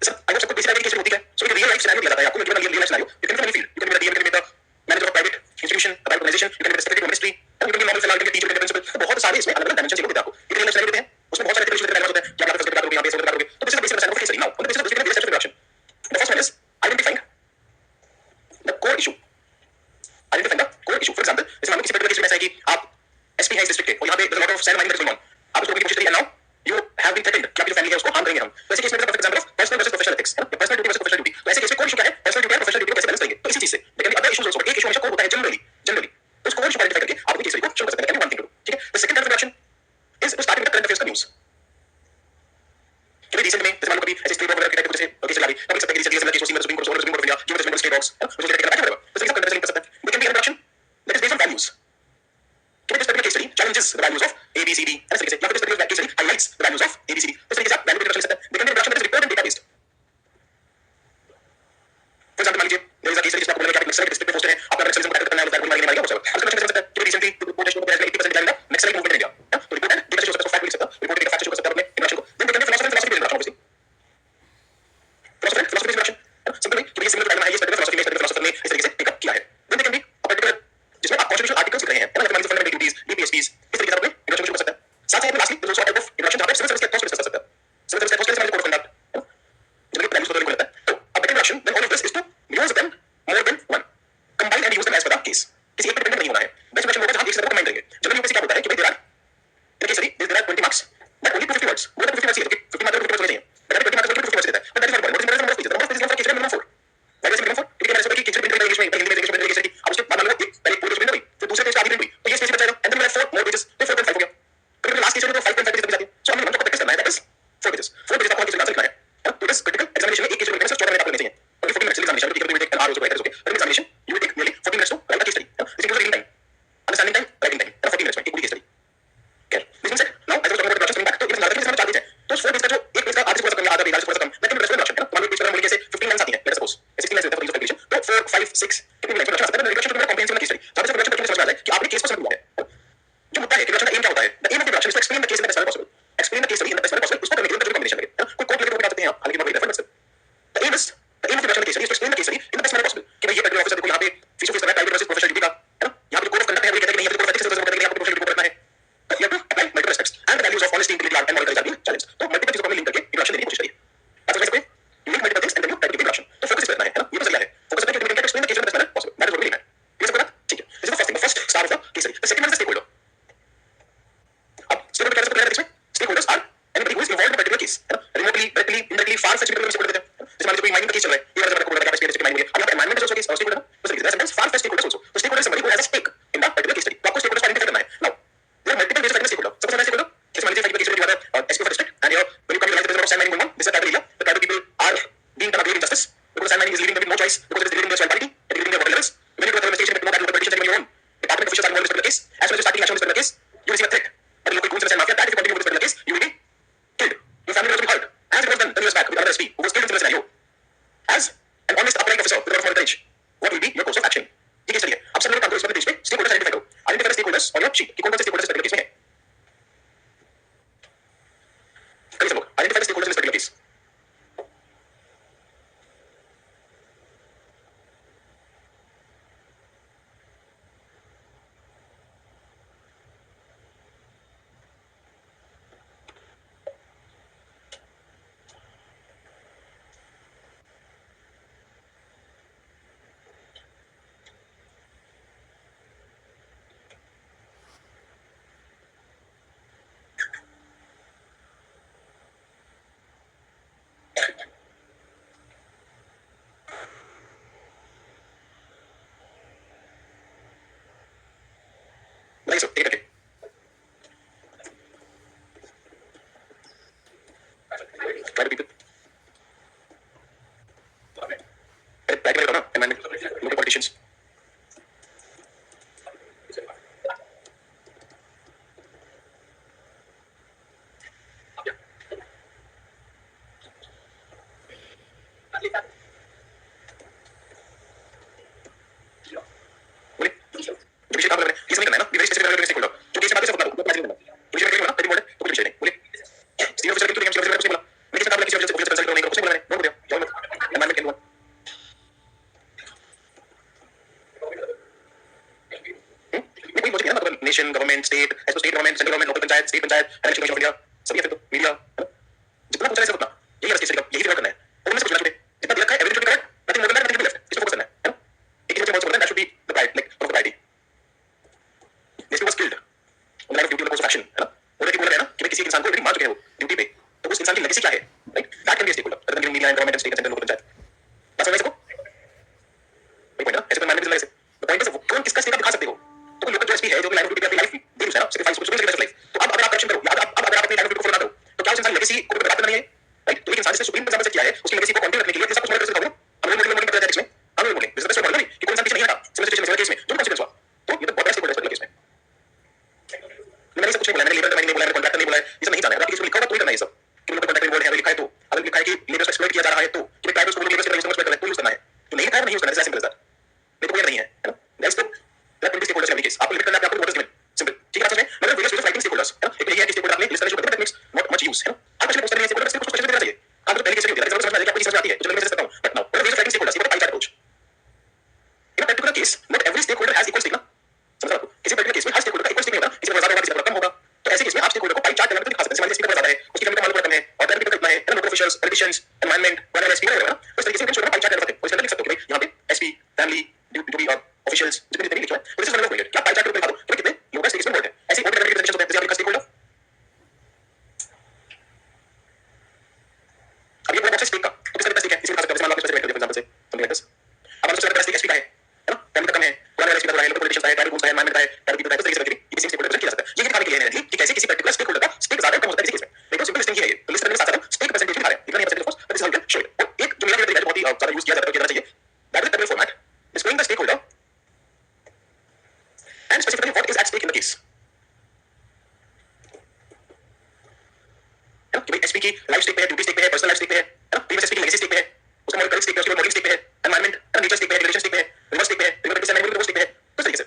Sir, I hope सबको basic idea कैसे होती है. So एक real life scenario दिया जाता है आपको. Given a real life scenario, you can be from any field. You can be the DM, you can be the manager of private institution, a private organization, you can be the secretary of ministry, you can be normal fellow, you can be teacher, you can be principal. तो बहुत सारे इसमें अलग-अलग dimensions देते हैं आपको. एक real life scenario देते हैं. उसमें बहुत सारे issues देते हैं. होते हैं कि आप फैसिलिटी करोगे, यहाँ पे करोगे. तो this is the basic understanding of case study. Now, on the basis of this, we can various steps of introduction. The first one is identifying the core issue. Identifying the core issue. For example, जैसे मान लो किसी particular case में ऐसा है कि आप SP हैं इस district के और यहाँ पे there's a lot of sand mining that is going on. आप उसको रोकने की कोशिश करिए and now you have been threatened कि आपकी जो family है उसको harm करेंगे हम. तो ऐसे केस में perfect example of personal versus professional ethics. Personal duty versus professional duty. तो ऐसे केस में core issue क्या है? Personal duty और professional duty को कैसे balance करेंगे? तो इसी चीज से. There can be other issues also. एक issue हमेशा core होता है generally. तो उसको core issue को identify करके आप अपनी case study को शुरू कर सकते हैं. That can be one thing to do. ठीक है? The second type of introduction is to start with the current affairs का news. कि भाई recent में जैसे मान लो कभी ऐसे state board वगैरह के type कुछ ऐसे केस चला गई. आप देख सकते हैं कि recently similar case was seen by the Supreme Court of India, given the judgment of state dogs, which was taken whatever. तो इसे सब कर सकते हैं. There can be an introduction that is based on values. कि this particular case study challenges the values of A, B, C, D. ऐसे कैसे? या फिर this particular case study highlights the values of A, B, C, D. तो इस तरीके से आप value introduction ले सकते हैं. There can be introduction that is report and data based. For example, मान लीजिए there is a case study जिसमें आपको बोला गया कि नक्सलाइट डिस्ट्रिक्ट में पोस्टेड है. आपका नक्सलिज्म को टैकल करना है, उसका मार दिया whatever. अब इसका मतलब कि recently report show that 80% decline in naxalite movement in India. तो report and data show सकता है, fact लिख सकता है. Report data fact show कर सकता है अपने introduction को. Then there can be philosophy based introduction obviously. Philosophy based introduction. Simply कि ये similar to dilemma है, ये particular philosophy based philosopher ने इस तरीके से pick up किया है. Then there can be a particular जिसमें आप constitutional articles लिख रहे हैं. है ना? मतलब fundamental duties, DPSPs. इस तरीके से अपने introduction शुरू कर सकते हैं. साथ साथ में lastly there is also a type of introduction जहाँ पे civil service के thoughts discuss कर सकते हैं. Civil service के thoughts के code of conduct. Generally values को लेकर रहता है. तो a better introduction then all of this is to use them more than one. Combine and use them as per the case. किसी एक पे डिपेंडेंट नहीं होना है. बेस्ट इंट्रोडक्शन होगा जहाँ एक से कंबाइन करेंगे. जनरली यूपीएससी क्या बोलता है कि भाई there are in a case study there are 20 marks but only 250 words. More than 250 words चाहिए. 50 marks 250 words चाहिए. But 20 marks 250 words देता है. But that is not important. What is the number of pages? The number of pages is for minimum 4. Why is it minimum 4? क्योंकि मैंने सोचा कि किसी print English में हिंदी में इंग्लिश में लिखे अब उसके बाद मान लो एक पहले पूरी प्रिंट हुई फिर दूसरे पेज का आधी प्रिंट हुई तो ये स्पेस बच जाएगा एंड देन 4 more pages तो 4.5 हो गया. फिर लास्ट केस में तो 5.5 पेज तक जाती है. सो हमने जो प्रैक्टिस करना है that is 4 pages. 4 pages आपको किसी आंसर लिखना है. तो इस क्रिटिकल एग्जामिनेशन में एक केस में लिखने से 14 मिनट आपको लेने चाहिए. ओके 14 मिनट्स एग्जामिनेशन ठीक है. You will take an hour also right. Okay. But in examination you will take nearly 14 minutes to write a case study. This includes reading time, understanding time, writing time. 14 minutes में एक पूरी case study. Okay. This means that now as I was talking about introduction coming back तो ये ज्यादा इसमें 4 page है. तो 4 page का जो एक पेज का आधे से थोड़ा सा कम या आधा पेज आधे से थोड़ा सा कम that can be the introduction. मान लो पेज पर हम लिखे से 15 लाइंस आती हैं. Let's suppose 16 लाइंस देता है for use of calculation. तो 4 5 6 कितनी लाइंस इंट्रोडक्शन आता है. इंट्रोडक्शन तो कॉम्प्रिहेंसिव केस स्टडी. जहाँ से इंट्रोडक्शन करके समझ में आ जाए कि आपने केस को समझ लिया है. जो मुद्दा है कि इंट्रोडक्शन का एम क्या होता है. The aim of the introduction is to explain the case in the best manner possible. Explain the case study in the best manner possible. उसको करने के लिए जरूरी कॉम्बिनेशन लगे. कोई कोड लेके बता सकते हैं आप. हालांकि बहुत बड़ी डिफरेंस है. The aim of the introduction of the case study is to explain the case study in the best manner possible. कि भाई ये particular officer देखो यहाँ पे face to face कर रहा है private versus professional duty का. है ना? यहाँ पे code of conduct है वो कहता है कि नहीं यहाँ पे code of ethics है वो कहता है कि यहाँ पे professional duty को रखना है. You have to apply multiple aspects and the values of honesty, integrity, and moral courage are being challenged. तो multiple चीजों को लिंक करके introduction देने की कोशिश करिए. That's why you link multiple things and then you try to give introduction. तो focus इस पे रखना है ना? ये तो सही है. Focus करके you can explain the case in the best manner possible. That is what we need. ये सब करना ठीक है. This is the first thing. The first star of the case study. The second one is the stakeholder. अब stakeholder क्या करते हैं इसमें? Stakeholders are anybody who is involved in a particular case. है ना? Remotely, directly, indirectly, far fetched people को stakeholder देते हैं. जैसे मान लीजिए कोई माइनिंग का केस चल रहा है. ये वाला जब आपको बोला कि आप माइनिंग हुई है. अब यहाँ पे environment is also case stakeholder. तो समझिए sometimes far fetched stakeholders also. So stakeholder is somebody who has a stake in that particular case study. तो आपको stakeholders को identify करना है. Now there are multiple ways of finding a stakeholder. Suppose I'm a stakeholder. जैसे मान लीजिए five case study वाला SQ for district and here when you come to realize that there is a lot of sand mining going on. This is a tribal area. The tribal people are being done a grave injustice because sand mining is leaving them with no choice because it is degrading their soil quality and degrading their water levels. When you do a thorough investigation, you know that local politicians and even your own department officials are involved in this particular case. As soon as you start taking action on this particular case, you receive a threat. But local goons in the sand mafia that if you continue with this particular case, you will be killed. Your family will also be hurt. As it was done years back with another SP who was killed in similar scenario. As an honest upright officer with a lot of moral courage, what will be your course of action? ये case study है. अब सब लोग काम करो इस page पे stakeholders identify करो. Identify the stakeholders on your sheet कि कौन-कौन से stakeholders इस particular case में हैं. करिए सब लोग. Identify the stakeholders in this particular case. बताइए सर, एक करके try to people try to ना environment local politicians बोले जो विषय काम कर रहे हैं ये समझ करना है ना, भी very specific level stakeholder जो केस में बात कर सकता हूं, वो मैसेज करना है विषय करना पेटी बोर्ड है तो कुछ विषय नहीं बोले सीनियर ऑफिसर के लिए कुछ बोला मैं किसी काम किसी ऑफिसर कंसल्ट करने का कुछ बोला मैंने नोट दिया क्या मतलब एनवायरनमेंट कैन कोई लॉजिक है ना, मतलब नेशन गवर्नमेंट स्टेट एसो state government central government local panchayat state panchayat election commission of India सभी है, फिर तो मीडिया जितना कुछ है सब उतना यही रास्ते से यही फिगर करना है और उनमें से कुछ ना छूटे, जितना दिया है everything should be correct, nothing more than that, nothing left, इसको फोकस करना है ना। एक चीज बहुत important that should be the pride, like of the priority. This was killed on the line of duty on the course of action, है ना। वो देखिए बोल रहे हैं ना कि भाई किसी एक इंसान को ऑलरेडी मार चुके हैं वो ड्यूटी पे, तो उस इंसान की लेगेसी क्या है, right, that can be stakeholder rather than giving media and government and state and central local panchayat. बात समझ रहे हैं इसको, वही पॉइंट है ना, ऐसे कोई मानने की जरूरत नहीं। द पॉइंट इज कौन किसका स्टेक आप दिखा सकते हो, तो कोई लोकल जो एसपी है जो कि लाइन ऑफ ड्यूटी पे अपनी लाइफ दे रहा है ना, सैक्रिफाइस कुछ भी लाइफ, तो अब अगर आप करप्शन करो या अब अगर आप अपनी लाइन ऑफ ड्यूटी को फॉलो ना करो, तो क्या उस इंसान की लेगेसी को बर्बाद करना नहीं है, राइट। तो एक इंसान जिसने सुप्रीम एग्जाम्पल से किया है उसकी लेगेसी को कंटिन्यू रखने के लिए सब कुछ मॉडल कर सकता हूं, हम लोग मॉडलिंग करते हैं एथिक्स में, हम लोग modelling this is the best model कि कोई इंसान पीछे नहीं हटा सिविल सिचुएशन में, केस में जो कॉन्सिक्वेंस हुआ, तो ये तो बहुत बेस्ट मॉडल है केस में। मैंने सब कुछ नहीं बोला, मैंने लेबर का नहीं बोला, मैंने कॉन्ट्रैक्टर नहीं बोला, ये सब नहीं जाना है, अगर किसी को लिखा होगा तो ही करना है ये सब, कि लोग कॉन्ट्रैक्ट रिवॉर्ड है लिखा है, तो अगर लिखा है कि लेबर को एक्सप्लॉइट किया जा रहा है, तो कि ट्राइबल्स को लेबर से यूज करना है तो यूज करना है, तो नहीं लिखा है नहीं यूज करना है, सिंपल है सर, नहीं तो कोई नहीं है, है ना। गाइस तो that will be stakeholders in case, आपको लिमिट करना है, आपको नोटिस गिवन, सिंपल, ठीक है। समझ में मगर various ways of writing stake holders, है ना, एक ये है कि स्टेक होल्डर आपने लिस्ट करना शुरू कर दिया, that makes not much use, है ना। आप कुछ पोस्ट करने से स्टेक होल्डर कुछ क्वेश्चन देना चाहिए, आप तो पहले केस में होता है, समझ में आ जाए कि आपको समझ आती है, जो मैं मैसेज करता हूं, but now what is writing stake holders, ये pie chart approach in a particular case, not every stake holder has equal stake ना, समझ रहे हो, किसी पर्टिकुलर केस में हर स्टेक होल्डर का इक्वल स्टेक नहीं होता, किसी का ज्यादा होगा, किसी का कम होगा, तो ऐसे केस में आप स्टेक होल्डर को पाई चार्ट करके दिखा सकते हैं, स्पीकर ज्यादा है उसकी कमी मालूम कम है और दैट कितना है ना, लोकल ऑफिशियल्स पॉलिटिशियंस एनवायरनमेंट वगैरह एसपी वगैरह ना, तो इस तरीके से हम शो पाई चार्ट कर सकते हैं, और इसमें लिख सकते हो कि भाई यहां पे एसपी फैमिली ड्यूटी ऑफिशियल्स जितने जितने लिखे हुए हैं, तो this is one of the क्या पाई चार्ट को दिखा दो कि कितने लोग इस केस में वोट है, ऐसे वोट करने के रिप्रेजेंटेशन होते हैं, जैसे आपके स्टेक होल्डर अब ये बॉक्स स्टेक का तो किसका स्टेक है, किसी का सकते हैं, मान लो आप स्पेसिफाई कर दिया फॉर एग्जांपल से समथिंग लाइक दिस, अब हम सबसे स्टेक एसपी का है ना, फैमिली का कम है, पुराना एसपी का है, लोकल पॉलिटिशियंस का है, ट्राइबल ग्रुप्स का है, एनवायरनमेंट का है, ट्राइबल पीपल का है, तो इस तरीके से ये सेम स्टेक होल्डर किया जाता है, ये दिखाने के लिए है कि कैसे किसी पर्टिकुलर स्टेक होल्डर का स्टेक ज्यादा कम होता है किसी केस में, लेकिन सिंपल लिस्टिंग ही है ये, तो लिस्ट करने के साथ साथ स्टेक परसेंटेज दिखा रहे हैं, इतना नहीं percentage of course, but this is how you can show it. और एक जो मेरा तरीका है जो बहुत ही ज्यादा यूज किया जाता है, कहना चाहिए that is table format displaying the stake holder and specifically what is at stake in the case, है ना, कि भाई एसपी की लाइफ स्टेक पे है, ड्यूटी स्टेक पे है, पर्सनल लाइफ स्टेक पे है ना, प्रीवियस एसपी की लेगेसी स्टेक पे है, उसका मॉरल स्टेक पे है, उसकी मॉडलिंग स्टेक पे है, एनवायरनमेंट एंड नेचर स्टेक पे है, रिलेशन स्टेक पे है, रिवर स्टेक पे है, रिवर स्टेक पे है, स्टेक पे है, तो इस तरीके से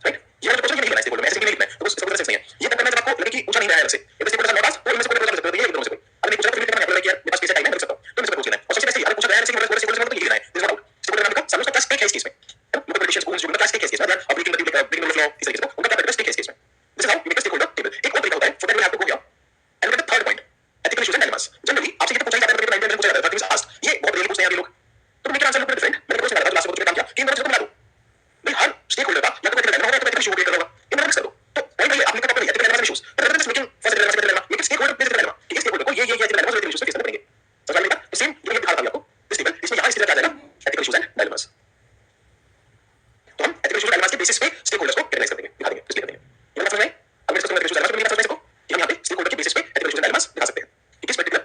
राइट। ये वाला क्वेश्चन नहीं लिखना है स्टेक होल्डर में, ऐसे नहीं लिखना है, तो उस सब नहीं है, ये तब करना जब आपको लगे कि पूछा नहीं रहा है अलग से, ये स्टेक होल्डर मेरे पास और इनमें से कोई बोल सकते हो, ये एक दोनों से कोई अगर नहीं पूछा तो फिर करना है, बोला कि यार मेरे पास पैसा टाइम है, लिख सकता हूं, तो मैं इसको पूछना है, और सबसे बेस्ट अगर पूछा गया है स्टेक होल्डर तो ये लिखना है, this is what stake holder का सबसे क्लास स्टेक है इस केस में, है ना, लोकल पॉलिटिशियंस को उनका क्लास स्टेक है इस केस में, यार अब breaking the breaking the law इस तरीके से उनका क्या पर्टिकुलर स्टेक है इस केस में, this is how you make a stakeholder table. एक और तरीका होता है, for that we have to go here and the third point ethical issues and dilemmas. Generally आपसे ये तो पूछा जाता है, मैंने पूछा जाता है, थिंग्स आस्क्ड, ये बहुत रेयरली पूछते हैं ये लोग, तो मेरे आंसर बिल्कुल डिफरेंट, मैंने क्वेश्चन लगाया लास्ट में काम किया कि इन दोनों से मिला दो भाई, हर स्टेक होल्डर का या तो एथिकल डायलेमा होगा या तो एथिकल इशू क्रिएट करोगा, इन दोनों मिक्स कर दो, तो पॉइंट ये आपने कहा ethical dilemma issues, but other than looking for ethical dilemma, ये स्टेक होल्डर बेस्ड डायलेमा, कि इस स्टेक होल्डर को ये एथिकल डायलेमा एथिकल इश्यूज के साथ पड़ेंगे, समझ में आएगा। तो सेम ये दिखा रहा हूं आपको दिस टेबल, इसमें यहां इस तरह आ जाएगा एथिकल इश्यूज एंड डायलेमास, तो हम एथिकल इश्यूज एंड डायलेमास के बेसिस पे स्टेक होल्डर्स को कैटेगराइज कर देंगे, दिखा देंगे, डिस्प्ले कर देंगे, ये बात समझ में आई। अब मैं इसको एथिकल इश्यूज एंड डायलेमास को समझ सकते हो कि हम यहां पे स्टेक होल्डर के बेसिस पे एथिकल इश्यूज एंड डायलेमास दिखा सकते हैं कि किस पर्टिकुलर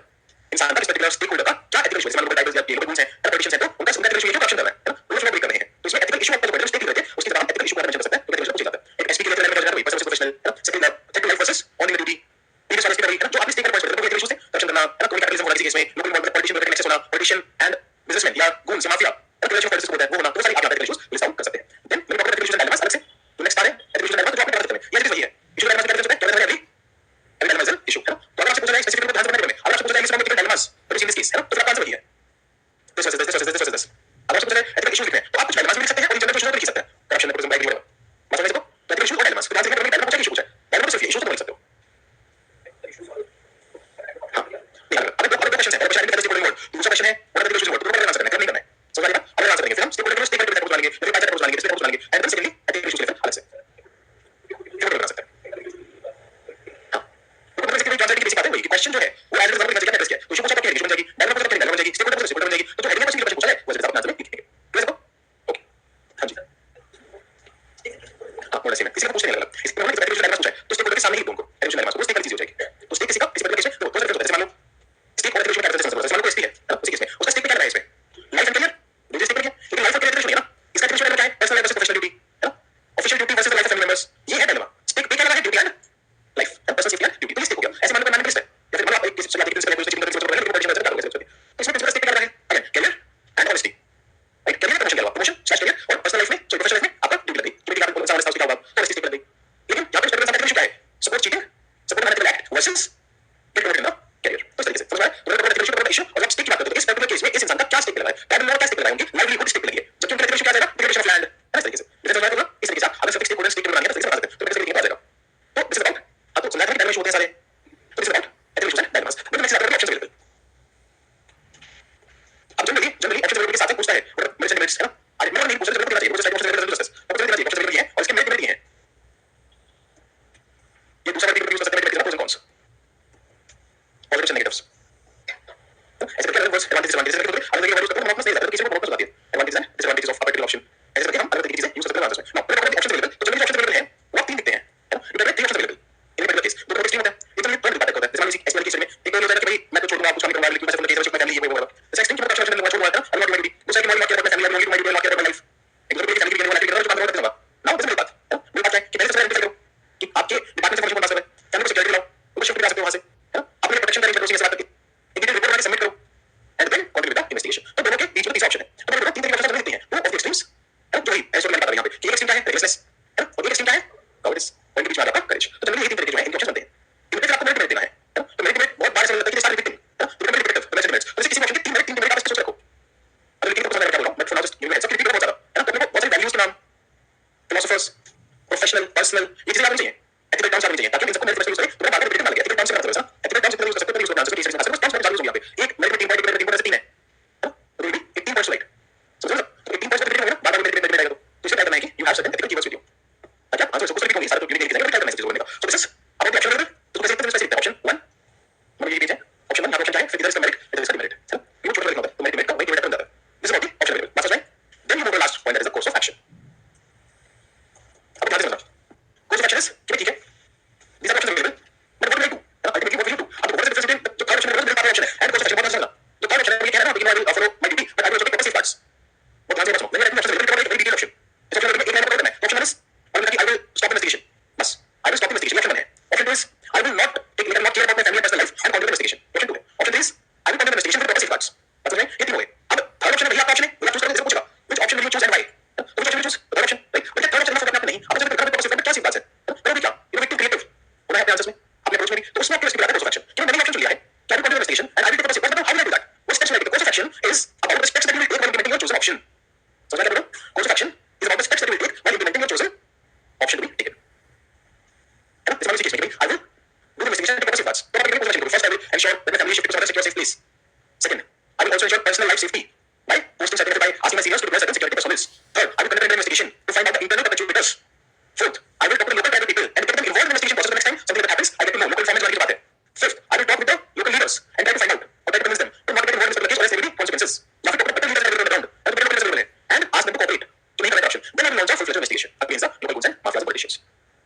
इंसान का, किस पर्टिकुलर स्टेक होल्डर का क्या एथिकल इशू है, लोकल टाइटल्स या लोकल रूल्स हैं या पॉलिटिशियंस हैं, तो उनका एथिकल इशू क्यों एक्शन कर रहा है ना, वो लोग ब्रेक कर रहे हैं, तो इसमें एथिकल इशू आपको स्टेक लिख रहे थे, उसके बाद एथिकल इशू को मेंशन कर सकते हैं, तो एथिकल इशू पूछा जाता है। एक एसपी के लिए लेवल का वही पर्सनल प्रोफेशनल है ना, second second life versus on in duty, previous वाले स्टेक है जो आपने स्टेक कर पॉइंट एथिकल इशू से एक्शन करना है ना, कोई कैपिटलिज्म होना किसी केस में, लोकल इन्वॉल्वमेंट पॉलिटिशियन का एक्सेस होना, पॉलिटिशियन एंड बिजनेसमैन या गूंस या माफिया एथिकल इशू पॉलिटिक्स होता है वो होना, तो सारी आप एथिकल इशूज लिस्ट आउट कर सकते हैं। देन मेरे पास एथिकल इशूज एंड डायलेमास अलग से, तो नेक्स्ट आ रहे हैं हाँ मोड ऐसे में किसी को पूछने लगा इस उन्होंने किसी डायग्राम पूछा है तो स्टेक होल्डर के सामने ही दो उनको एट्रीब्यूशन डायग्राम वो स्टेक वाली चीज हो जाएगी तो स्टेक किसी का किसी पर्टिकुलर केस में तो दो जैसे मान लो स्टेक और एट्रीब्यूशन का एट्रीब्यूशन मान लो एसटी है उसी केस में उसका स्टेक पे क्या लगा है इसमें लाइफ एंड करियर दूसरे स्टेक पे क्या लेकिन लाइफ और करियर एट्रीब्यूशन है ना इसका एट्रीब्यूशन क्या है पर्सनल वर्सेस प्रोफेशनल ड्यूटी है ना official duty versus life of family members ये है डायलेमा स्टेक पे क्या लगा है duty and life and personal safety and duty तो स्टेक हो गया ऐसे मान लो मैंने लिस्ट है या फिर मान लो आप एक किसी से चीटिंग करने की कोशिश कर रहे हो लेकिन पोजीशन में तो इसमें प्रिंसिपल स्टेक पे क्या लगा है again career and honesty right career promotion क्या प्रमोशन स्लैश करियर और पर्सनल लाइफ में सॉरी प्रोफेशनल लाइफ में आपका ड्यूटी लगी कि आप इंसान रिस्पांस क्या होगा तो स्टेक पे लगी लेकिन यहां पे स्टेक पे क्या है support cheating support management act versus gate protect in the career तो इस तरीके से समझ में आया तो रिलेशनशिप इशू और आप स्टेक की बात करते हो इस पर्टिकुलर केस में इस इंसान का क्या स्टेक लगा है पैरल क्या स्टेक लगा है उनकी लाइवलीहुड स्टेक लगी है जबकि उनका रिलेशनशिप क्या जाएगा डिक्लेरेशन ऑफ लैंड है इस तरीके से डिफरेंस समझ में आया इस तरीके से अगर सब स्टेक होल्डर स्टेक बनानी है तो इस तरीके से बता सकते हैं तो कैसे लिखा जाएगा तो दिस इज अबाउट अब तो समझ में डायमेंशन होते हैं सारे तो this is about attribution and dimension मैं नेक्स्ट बात करेंगे ऑप्शंस अवेलेबल अब जनरली ऑप्शंस अवेलेबल के साथ पूछता है मेरे से लिमिट्स है ना आज मैं नहीं पूछ रहा चाहिए वो साइड ऑप्शंस अवेलेबल है ऑप्शंस अवेलेबल है और इसके मेरिट भी है ये दूसरा वर्ड यूज कर सकते हैं pros and cons positives and negatives ऐसे करके अलग वर्ड्स एडवांटेजेस डिसएडवांटेजेस अलग अलग वैल्यूज करते हैं बहुत मस्त नहीं जाता तो किसी को बहुत मजा आती है advantages and disadvantages of a particular option ऐसे करके हम अलग तरीके से यूज करते हैं आंसर्स में नाउ ऑप्शंस अवेलेबल तो जनरली ऑप्शंस अवेलेबल है वो आप तीन लिखते हैं है ना यू कैन तीन options available in particular case दो एक्सट्रीम होता है ये तो पर बात करता है जैसे मान लीजिए एक्सट्रीम केस में एक तो होता है कि भाई मैं तो छोड़ दूंगा आपको काम करवा लेकिन मैं सब केस में फैमिली ये वो जैसे एक्सट्रीम की बात ऑप्शन में छोड़ दूंगा आई नॉट गोइंग दूसरा कि मैं not care about family I not going to care about life एक दूसरे की फैमिली के लिए वाला काम करवा दूंगा नाउ दिस इज बात मेरी बात है कि पहले सबसे पहले करो कि आपके डिपार्टमेंट से मुझे पास है फैमिली को सिक्योरिटी लाओ उनको शिफ्ट करा सकते हो वहां से है ना अपने प्रोटेक्शन का इंटरव्यू से बात करके एक डिटेल रिपोर्ट बना के सबमिट करो and then continue with the investigation तो दोनों के बीच में तीसरा ऑप्शन है तो दोनों तीन तरीके से ऑप्शन देते हैं वो ऑफ एक्सट्रीम्स है जो ही ऐसे मैंने बता दिया यहां पे कि एक एक्सट्रीम क्या है रेगुलरनेस है और एक एक्सट्रीम क्या है काउर्डिस और इनके बीच में आता है करेज तो जनरली ये तीन तरीके जो है इनके ऑप्शन बनते हैं इनमें से आपको मेरिट देना है तो मेरिट बहुत बार ऐसा लगता है कि सारे विक्टिम है ना तो मेरिट तो मैच मेरिट्स तो किसी ऑप्शन के तीन मेरिट आप इसको सोच रखो अगर तीन को पसंद है क्या बोल रहा हूं मैं for now just give heads up कि बहुत ज्यादा है ना तो बहुत सारी वैल्यूज के नाम फिलोसोफर्स प्रोफेशनल पर्सनल ये चीजें आनी चाहिए एथिकल टर्म्स आनी चाहिए ताकि इन सबको मेरिट यूज करें तो बाद में रिपीट ना लगे एथिकल टर्म्स से मतलब है एथिकल टर्म्स यूज कर सकते हैं यूज करना आंसर की चीजें आंसर टर्म्स चालू हो गया पे एक मेरिट 3 पॉइंट मेरिट 3 पॉइंट से 3 है तो ये 18 पॉइंट्स राइट समझ लो 18 पॉइंट्स पे होगा बाद में मेरिट आएगा तो इसे क्या करना है कि you have certain ethical keywords with you अच्छा आंसर इसको रिपीट होंगे सारे तो गिव जाएगा क्या करना है इस चीज बोलने का so this is about the option तो कैसे इतना स्पेसिफिक ऑप्शन 1 मतलब ये है ऑप्शन 1 ऑप्शन क्या है फिर इधर इसका मेरिट इधर इसका मेरिट है ये छोटा लिखना होता है तो मेरिट का वही डिवाइड कर देता है this is about the option available बात समझ में then you move to last point that is the course of action अब ध्यान से समझना कोर्स ऑफ एक्शन इज ठीक है these are options available but what will I do ultimately what will you do अब what is the difference between the third option and the third option and course of action बहुत समझना तो third option है ये कह रहा है कि I will follow my duty but I will also take purposive parts बहुत ध्यान से समझो मैंने option available एक very detailed option इस option में एक लाइन में option 1 is I will stop investigation बस I will stop investigation option 1 है option 2 is I will not take I will not care about my family and personal life and continue the investigation option 2 है option 3 is I will continue the investigation with purposive parts बस समझ में ये तीन हो गए अब third option में भैया आपका ऑप्शन है वो चूज करने से पूछेगा which option will you choose and why तो which option will you choose third option right but third option में फोकस नहीं अब जब करने purposive parts क्या सी बात है करोगे क्या यू विल बी क्रिएटिव होना है अपने आंसर्स में अपने अप्रोच में भी तो उसमें आपके स्किल आता है कोर्स ऑफ एक्शन क्योंकि मैंने ऑप्शन चुन लिया है क्या will continue investigation and I will take positive but how will I do that वो steps like the course of action is about the steps that you will take while implementing your chosen option समझ रहे हो course of action is about the steps that you will take while implementing your chosen option to be taken है ना इस वाली case में I will do the investigation and purposive parts तो आप course action first I will ensure that my family shift to a secure safe place second I will also ensure personal life safety by posting certain by asking my seniors to deploy certain security personnel third I will conduct an investigation to find out the internal perpetrators fourth I will talk to the local private people and get them involved in the investigation process the next time something that happens I get to know local informants वाली की बात है fifth I will talk with the local leaders and try to find out or try to convince them to not get involved in this particular case or else there will be consequences या फिर talk to the leaders available on the ground and the local leaders available है and ask them to cooperate to make the right option then I will launch a full-fledged investigation against the local groups and mafias and politicians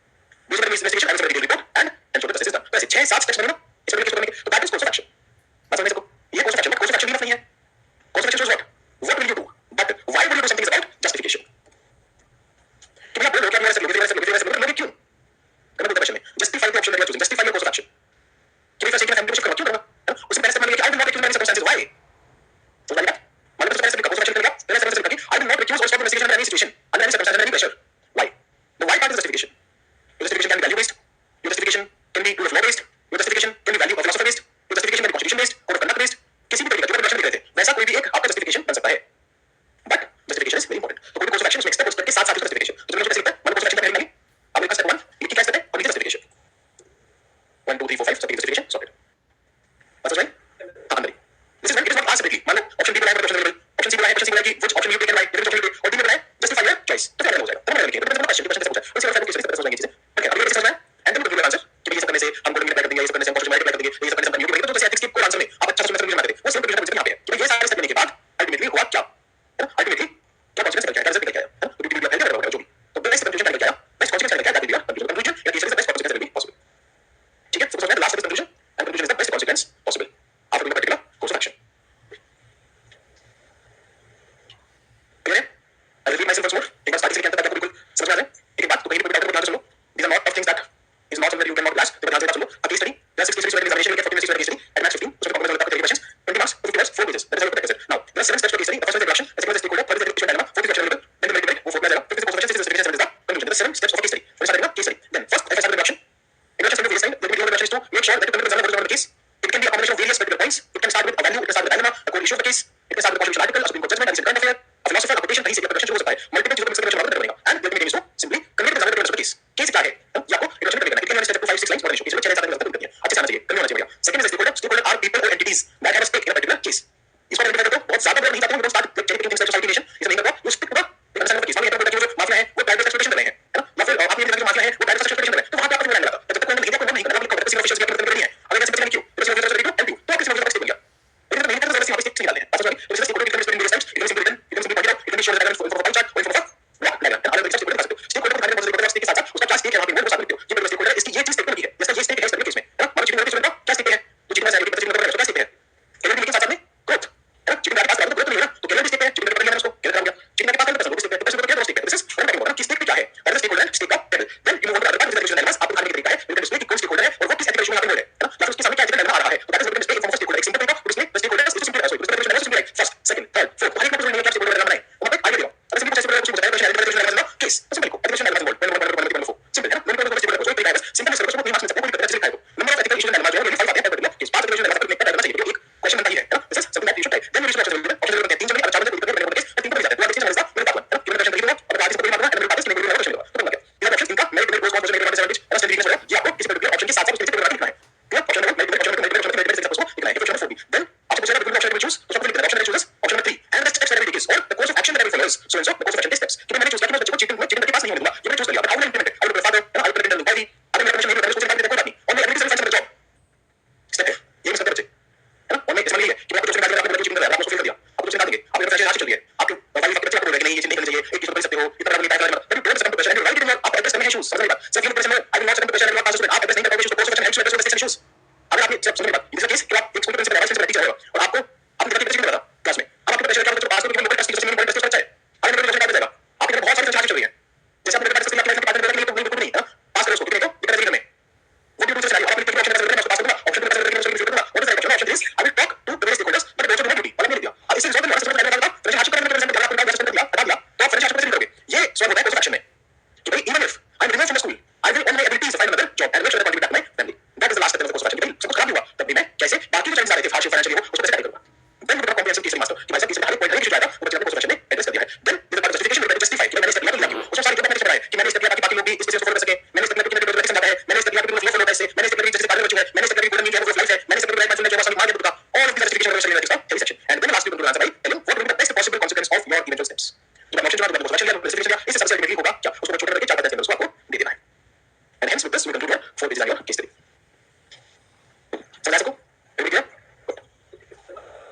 दूसरे पर investigation I will submit report and ensure the process is done तो ऐसे 6-7 steps बने ना इस तरीके से करने के तो that is course of action बस समझने को ये course of action course of action नहीं है course of action is what will you do but why will you do something is about justification कि भैया बोलो क्या मेरा सब लोग क्यों करना बोलता क्वेश्चन में justify the option that you are choosing justify your course of action कि भैया फैमिली को शिफ्ट करवा क्यों करना उससे पहले से मान लिया कि I will not accuse my circumstances why तो वाली बात मान लो पहले से कोर्स ऑफ एक्शन करेगा पहले से करके आई विल नॉट रिक्यूज और stop investigation in any situation under any circumstance any pressure why the why part is justification your justification can be value based your justification can be rule of law based your justification can be value of philosopher based your justification can be constitution based code of conduct based किसी भी तरीके का जो action लिख रहे थे वैसा कोई भी एक आपका justification बन सकता है but justification is very important तो कोई भी course of action उसमें स्टेप के साथ साथ justification तो तुमने कैसे लिखा है मान course of action का पहले अब लिखा step 1 लिखी क्या स्टेप है और नीचे justification 1 2 3 4 5 सब justification sorted बस समझ में हां अंदर this is when it is not asked separately मान लो ऑप्शन बी बनाया ऑप्शन अवेलेबल ऑप्शन सी बनाया कि which option you take and why which option you take और डी में बनाया justify your choice तो क्या हो जाएगा तो मैंने लिखा तो क्वेश्चन कैसे पूछा उससे फाइव क्वेश्चन कैसे समझेंगे चीजें ओके अब ये कैसे समझना है एंड देन गिव आंसर कि ये सब करने से हम गोल्डन कर देंगे ये सब करने से हम क्वेश्चन कर देंगे ये सब करने से हम न्यू कर देंगे तो जैसे एथिक्स की कोई आंसर नहीं आप अच्छा समझ में आप वो सिंपल क्वेश्चन यहां पे है कि ये सारे स्टेप लेने के बाद अल्टीमेटली हुआ क्या अल्टीमेटली क्या कॉन्सिक्वेंस निकल के आया रिजल्ट निकल के आया है ड्यूटी भी है जो भी तो बेस्ट कंक्लूजन निकल के आया best consequence the 7 steps of a case study. What is that? Case study. Then first, if I start with introduction. Introduction various kind. The introduction is to make sure that you convey the examiner what is the case. It can be a combination of various particular points. It can start with a value, it can start with a dilemma, a core issue of the case. It can start with a controversial article, a Supreme Court judgment, a recent current affair, a philosopher, a quotation, कहीं से क्या प्रदर्शन शुरू हो सकता है. Multiple चीजों को मिक्स करके बना बनेगा. And the ultimate aim is to simply convey the examiner to the case. Case क्या है? ये आपको introduction में करना है. It can be step 5 6 lines और issue. इसमें 6 7 लफ्ज़ करनी है. अच्छे से आना चाहिए. कन्वे होना चाहिए. Second is stakeholder. Stakeholder are people or entities that have a stake in a particular case. इसको आइडेंटिफाई करते हो. बहुत ज्यादा बड़ा नहीं जाते हो. Don't start cherry picking things like society nation. इसे नहीं करते हो. You stick to the understanding of the case. मान लीजिए आपको जो माफिया है वो प्राइवेट एक्सप्लोइटेशन कर रहे हैं, है ना? या फिर आपने जो माफिया है वो प्राइवेट एक्सप्लोइटेशन कर रहे हैं. तो वहां पे आपको क्यों लगा? जब तक कोई नहीं करना है, आपको किसी ऑफिशियल की मदद करनी है. अगर ऐसे बचने क्यों? तो किसी ऑफिशियल को हेल्प यू. तो किसी ऑफिशियल को स्टेक मिल गया. लेकिन नहीं करते तो वैसे स्टेक निकालते हैं. आप समझ रहे हैं? तो स्टेक को different spelling various types. It can simply written, it can simply point out, it can be shown as an info chart और इन्फो ब्लॉक लाइक दैट. अलग-अलग स्टेक को कर सकते हो. स्टेक को बनाने के बाद स्टेक के साथ उसका क्या स्टेक है वहां पे वो साथ में लिखते हो. ये पहला स्टेक होल्डर इसकी ये चीज स्टेक लगी है. जैसा ये स्टेक है इस केस में, है ना? मान लो चीटिंग करके क्या स्टेक है? तो चीटिंग का सैलरी पता चला क्या स्टेक है? केवल लेकिन साथ में ग्रोथ, है ना? चीटिंग का पास करा तो ग्रोथ नहीं है ना? तो केवल स्टेक है. चीटिंग करके मैंने उसको केवल करा गया. चीटिंग के पास करा तो स्टेक है. तो स्टेक क्या स्टेक है? This is what I mean. कि स्टेक क्या है? और स्टेक होल्डर स्टेक का table. Then you move on to other part. This is the आपको दिखाने का तरीका है. यू कैन डिस्प्ले कि कौन स्टेक होल्डर है और वो किस एप्लीकेशन में आपने है ना? या फिर उसके सामने क्या एप्लीकेशन आ रहा है. तो that is what stake for stake holder. एक सिंपल तरीका display the stake holder is simple sorry display the simple first second third fourth. हर एक में कुछ नहीं है. क्या स्टेक होल्डर बनाए वो मैं आगे दिया. अब सिंपल स्टेक होल्डर कुछ बताया. Question identification element case simple को एप्लीकेशन एलिमेंट वर्ड सिंपल है ना? नंबर ऑफ स्टेक होल्डर को तरीका है. सिंपल स्टेक होल्डर को मार्क्स मिल सकता है. कोई दिक्कत नहीं है. Number of ethical issues and element जो है ये 5 आते हैं पर्टिकुलर केस. 5 एप्लीकेशन एलिमेंट में करना चाहिए. एक क्वेश्चन बनता ही है ना? This is something that you should type. Then you should option number 3 चलिए. अब 4 में कोई दिक्कत नहीं है. केस 3 को जाते हैं. तो दिस इज मेरे पास है. गिवन क्वेश्चन लिखो और आगे से कोई मार्क एंड मेरे पास नहीं कोई क्वेश्चन होगा. तो बन गया. ये ऑप्शन इनका merit merit cross question merit disadvantage और स्टैंडर्ड डिफरेंस ये आपको किसी पर्टिकुलर ऑप्शन के साथ साथ उसके नीचे लिखना है. ठीक है? Option number merit option number merit option लिखना है. ऑप्शन 4 देन आपको पूछा है ऑप्शन चूज. तो आपको लिखना है option number choose option number 3 and the steps that we take और the course of action that we follows. So and so the course of action steps. कि मैंने चूज किया कि मैं बच्चे को चीटिंग के पास नहीं होने दूंगा. ये मैंने चूज कर लिया. How will implement it? I will father I will present the अगर मेरा कमीशन नहीं होता तो कोई बात नहीं. और मैं एप्लीकेशन फाइल कर जॉब स्टेप है. ये मिस करते बच्चे, है ना? और मैं इसमें नहीं है कि मैं आपको चीटिंग कर चीटिंग कर रहा है. आपको फेल कर दिया. आपको चीटिंग कर देंगे. आप मेरे फ्रेंड चल रही है. आपके फाइल के बच्चे आपको बोल रहे हैं कि नहीं ये चीटिंग नहीं करनी चाहिए. एक चीज कर सकते हो. इतना नहीं टाइप करना. But don't succumb to question and write it in your आप एड्रेस करने हैं इश्यूज. समझ रहे हैं? सिर्फ ये question I will not succumb to question and not pass उसमें आप एड्रेस नहीं कर पाओगे issues. Course of action helps to address issues. अगर आपने जब समझ बात इस केस कि आप एक स्कूल प्रिंसिपल है प्रिंसिपल टीचर है और आपको अपने बच्चे को पता क्लास में अब आपके प्रेशर क्या बच्चे पास करके मोबाइल टेस्ट की सिस्टम में टेस्ट अच्छा है. अगर मेरे प्रेशर क्या जाएगा? आपके बहुत सारी चीजें चल रही है. जैसे आपने टेस्ट की लाइफ में पास करने के लिए तो नहीं है पास करो उसको. कितने को दिक्कत नहीं में वो भी दूसरे आप अपने ऑप्शन कर पास करूंगा. ऑप्शन कर करके उसको करूंगा. What is the option? I will talk to the stakeholders but they also do duty. और मैंने दिया. अब इससे रिजल्ट में रिजल्ट लगाना फ्रेंड हाशिक करने में रिजल्ट लगा करना रिजल्ट दिया हटा दिया तो आप फ्रेंड हाशिक करोगे. ये सॉल्व होता है कोर्स ऑफ एक्शन में कि भाई even if I am removed from the school I will on my abilities find another job and make sure that I contribute back my family. That is the last step of the course of action. सब कुछ खराब हुआ तब भी मैं कैसे बाकी जो टाइम्स आ रहे थे हार्डशिप फाइनेंशियल वो उसको कैसे करूंगा. Then we comprehensive case master कि भाई साहब केस में हर एक पॉइंट है कि जो आएगा वो बच्चे ने कोर्स ऑफ एक्शन में एड्रेस कर दिया है. Then this part justification with justify कि मैंने इस तरीके से उसको सारी मैंने बताया कि मैंने इस तरीके बाकी लोग भी इस चीज को फॉलो कर सके. मैंने इस तरीके की मैंने समझाया है. मैंने इस तरीके की फ्लो फॉलो कैसे. मैंने इस तरीके जैसे पार्लर बच्चे है. मैंने इस तरीके की मीडिया वो लाइफ है. मैंने इस तरीके की लाइफ में जो मार दिया all of this justification of action in the section and then last you to answer by telling what will be the best possible consequence of your eventual steps. जब आप ऑप्शन जो आपको क्वेश्चन लिया justification लिया इस सबसे ultimately होगा क्या उसको छोटा करके 4 5 उसको आपको दे देना है. And hence with this we conclude your 4 pages of your case study. समझ सको? Every clear?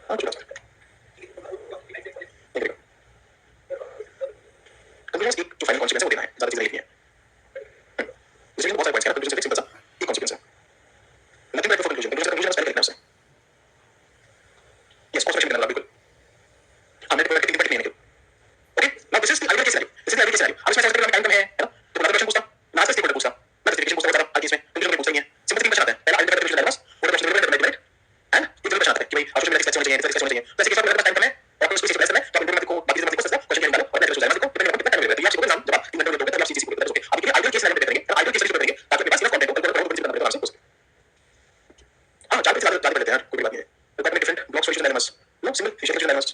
हां चलो. कंक्लूजन एक जो फाइनल कॉन्सिक्वेंस है वो देना है. ज्यादा चीजें लिखनी है. इसलिए बहुत सारे पॉइंट्स हैं. कंक्लूजन सिर्फ सिंपल सा एक कॉन्सिक्वेंस है. Nothing but for conclusion. Conclusion spell करना है. यस कोर्स एक्शन करना बिल्कुल. हमने कोई एक्टिविटी नहीं है. Okay now this is the ideal case scenario. This is the ideal case scenario. अब इसमें टाइम कम है ना? तो मैं क्वेश्चन पूछता ना से स्टेक पूछता मैं जस्टिफिकेशन पूछता बहुत सारा. आगे इसमें कंक्लूजन में पूछता ही है. सिंपल क्वेश्चन आता है. पहला आइडियल क्वेश्चन आता है. वो क्वेश्चन रिलेटेड राइट एंड एक क्वेश्चन आता है कि भाई आपको मेरा एक्सपेक्ट होना चाहिए एक्सपेक्ट होना चाहिए. तो ऐसे केस में टाइम कम है और आपको इसको प्रेस करना है तो आप इंटरनेट को बाकी चीजें को सकते हो. क्वेश्चन निकालो और नेक्स्ट क्वेश्चन को डिपेंड करता है कितना टाइम लगेगा. तो आप एग्जाम जब 3 घंटे दोगे तब आप सीसी को करोगे. अब ये आइडियल केस सिनेरियो करेंगे. आइडियल केस सिनेरियो करेंगे ताकि अपने पास इनफ कंटेंट हो और प्रिंसिपल बना आराम से पूछ. हां 4 पेज ज्यादा पढ़ लेते हैं यार कोई बात नहीं है. तो करने डिफरेंट ब्लॉक सॉल्यूशन डायनामस नो सिंगल फिशिंग सॉल्यूशन डायनामस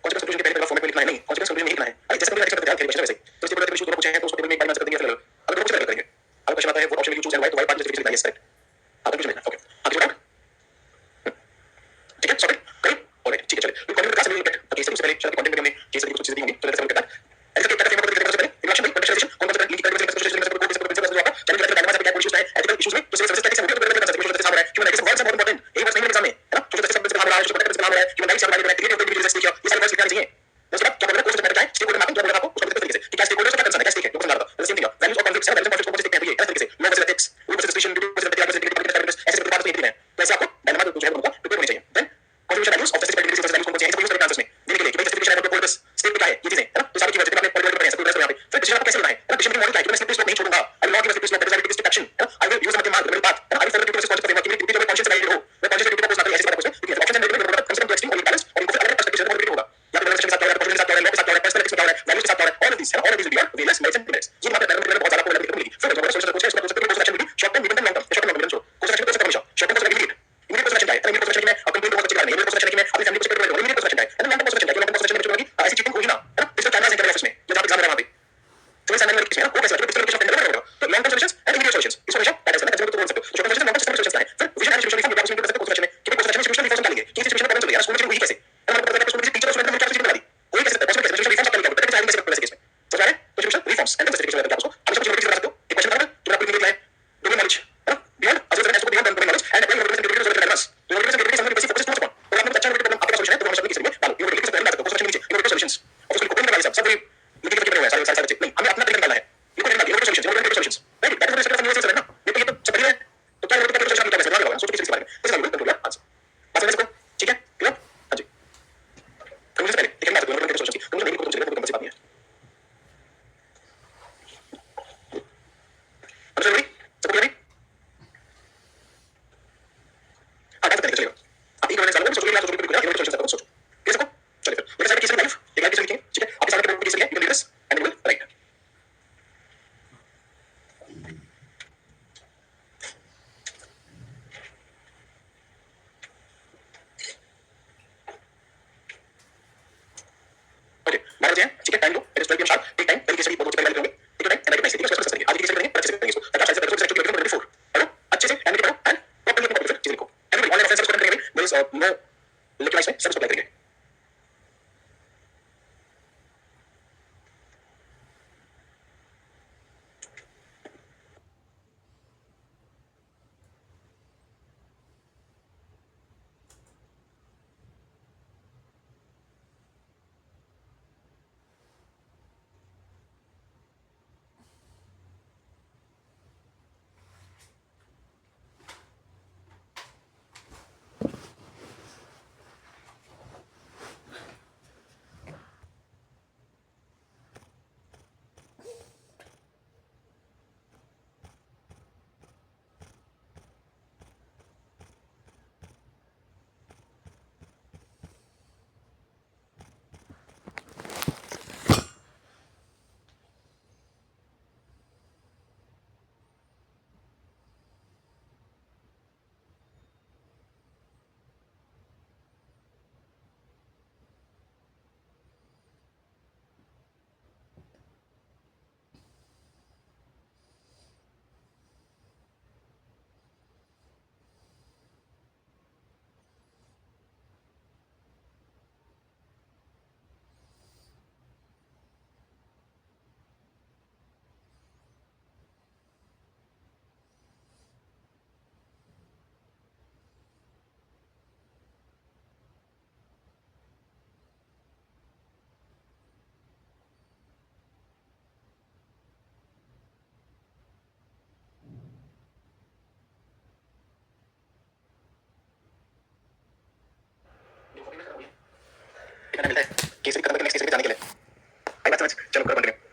कॉन्सेप्ट सॉल्यूशन के पहले फॉर्मेट में लिखना है. नहीं कॉन्सेप्ट सॉल्यूशन में लिखना है. जैसे मैंने एक्सपेक्ट किया कि क्वेश्चन वैसे तो इसके बाद इश्यू दोनों पूछे हैं. ये बात है बहुत ज्यादा आपको मिलेगी फिर जो सोल्यूशन अप्रोच है इसमें कोर्स एक्शन मिलेगी short term medium term long term short term long term course action course हमेशा short term course immediate immediate course action है इमीडिएट कोर्स एक्शन में आप कंपनी को बहुत अच्छे करने इमीडिएट कोर्स एक्शन में अपनी फैमिली को अच्छे करने इमीडिएट कोर्स एक्शन है and long term course action है लॉन्ग टर्म कोर्स एक्शन में होगी ऐसी चीटिंग होगी ना है ना डिजिटल कैमरास इंटरनेट में जो आप एग्जाम में वहां पे तो इस एनालिटिक्स में वो कैसे डिजिटल लोकेशन पे होगा तो long term solutions and immediate solutions इस हमेशा पैटर्न है कंज्यूमर को बोल सकते हो short term solutions long term solutions है फिर विजन एंड सिचुएशन रिफॉर्म आप उसमें कर सकते हो कोर्स एक्शन में कि कोर्स एक्शन में सिचुएशन रिफॉर्म डालेंगे कि सिचुएशन में प्रॉब्लम चल रही है स्कूल में हुई कैसे हमारे पता है स्कूल में टीचर स्टूडेंट ने क्या चीज बना दी कोई कैसे पॉसिबल कैसे सिचुएशन रिफॉर्म आप क्या करेंगे कैसे कैसे केस में तो क्या है तो सिचुएशन रिफॉर्म्स एंड जस्टिफिकेशन है आपको हम सब चीजें कर सकते हो एक क्वेश्चन करेंगे जो आपको इमीडिएट है डोमेन नॉलेज है ना beyond as well as beyond domain knowledge and applying your capabilities over advance your capabilities and capabilities focus towards one और आपने अच्छा प्रॉब्लम आपके पास सॉल्यूशन है तो हम सब किसी में डालो your capabilities पे डाल सकते हो सॉल्यूशन नीचे your solutions और उसको कोडिंग करना है सब लिखित के बने हुए हैं सारे सारे नहीं हमें अपना तरीका निकालना है ये कोडिंग डालिए your solutions your solutions right that is the second fundamental है ना ये तो सब बढ़िया है तो क्या होता है सॉल्यूशन क्या कैसे लगाओगे सोचो किसी बारे में इस बारे में कंट्रोल आंसर बात समझ सकते ठीक है क्लियर हां जी कंक्लूजन पहले लेकिन बात करो सॉल्यूशन की कंक्लूजन नहीं को चलेगा तो कम से बात नहीं है अब चलो सब क्लियर हाँ डांस करके चलेगा आप एक मिनट सोचो सोचो सोचो बिल्कुल सोचो सोचो सोचो ये सबको चलिए फिर मेरे सामने केस लाइफ एक लाइफ केस लिखेंगे ठीक है आपके सामने केस लिखेंगे you can read this and you will write okay 12 बजे हैं ठीक है टाइम लो it is 12 pm sharp take time पहले केस बहुत अच्छे पहले करोगे टेक टाइम एंड नाइस ठीक है उसको करेंगे आज की केस करेंगे अच्छे से करेंगे इसको ताकि शायद से एक्चुअली करेंगे बिफोर हेलो अच्छे से टाइम करो एंड प्रॉपर्ली अपनी चीज लिखो एंड ऑनलाइन ऑफलाइन सर्च करेंगे देयर इज नो लिखना इसमें सब अप्लाई करेंगे कितना मिलता है केस खत्म करके नेक्स्ट केस पे जाने के लिए आई बात समझ चलो करो कंटिन्यू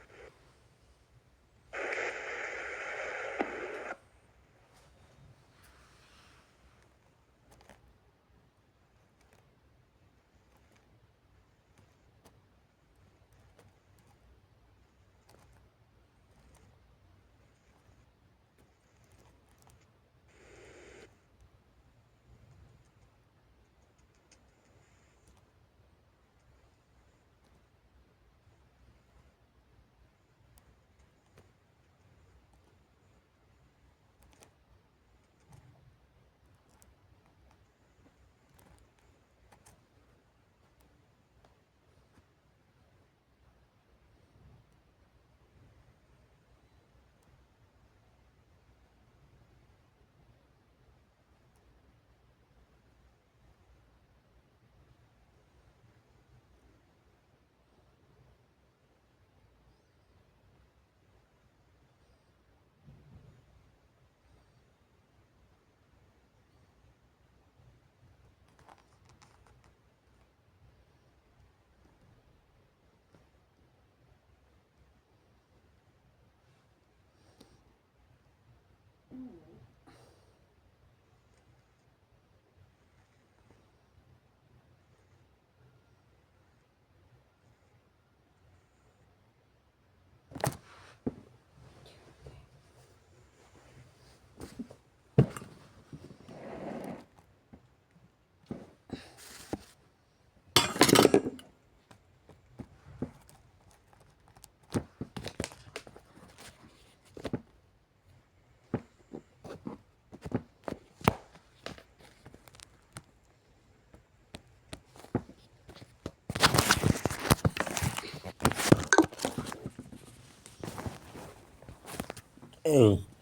Hey.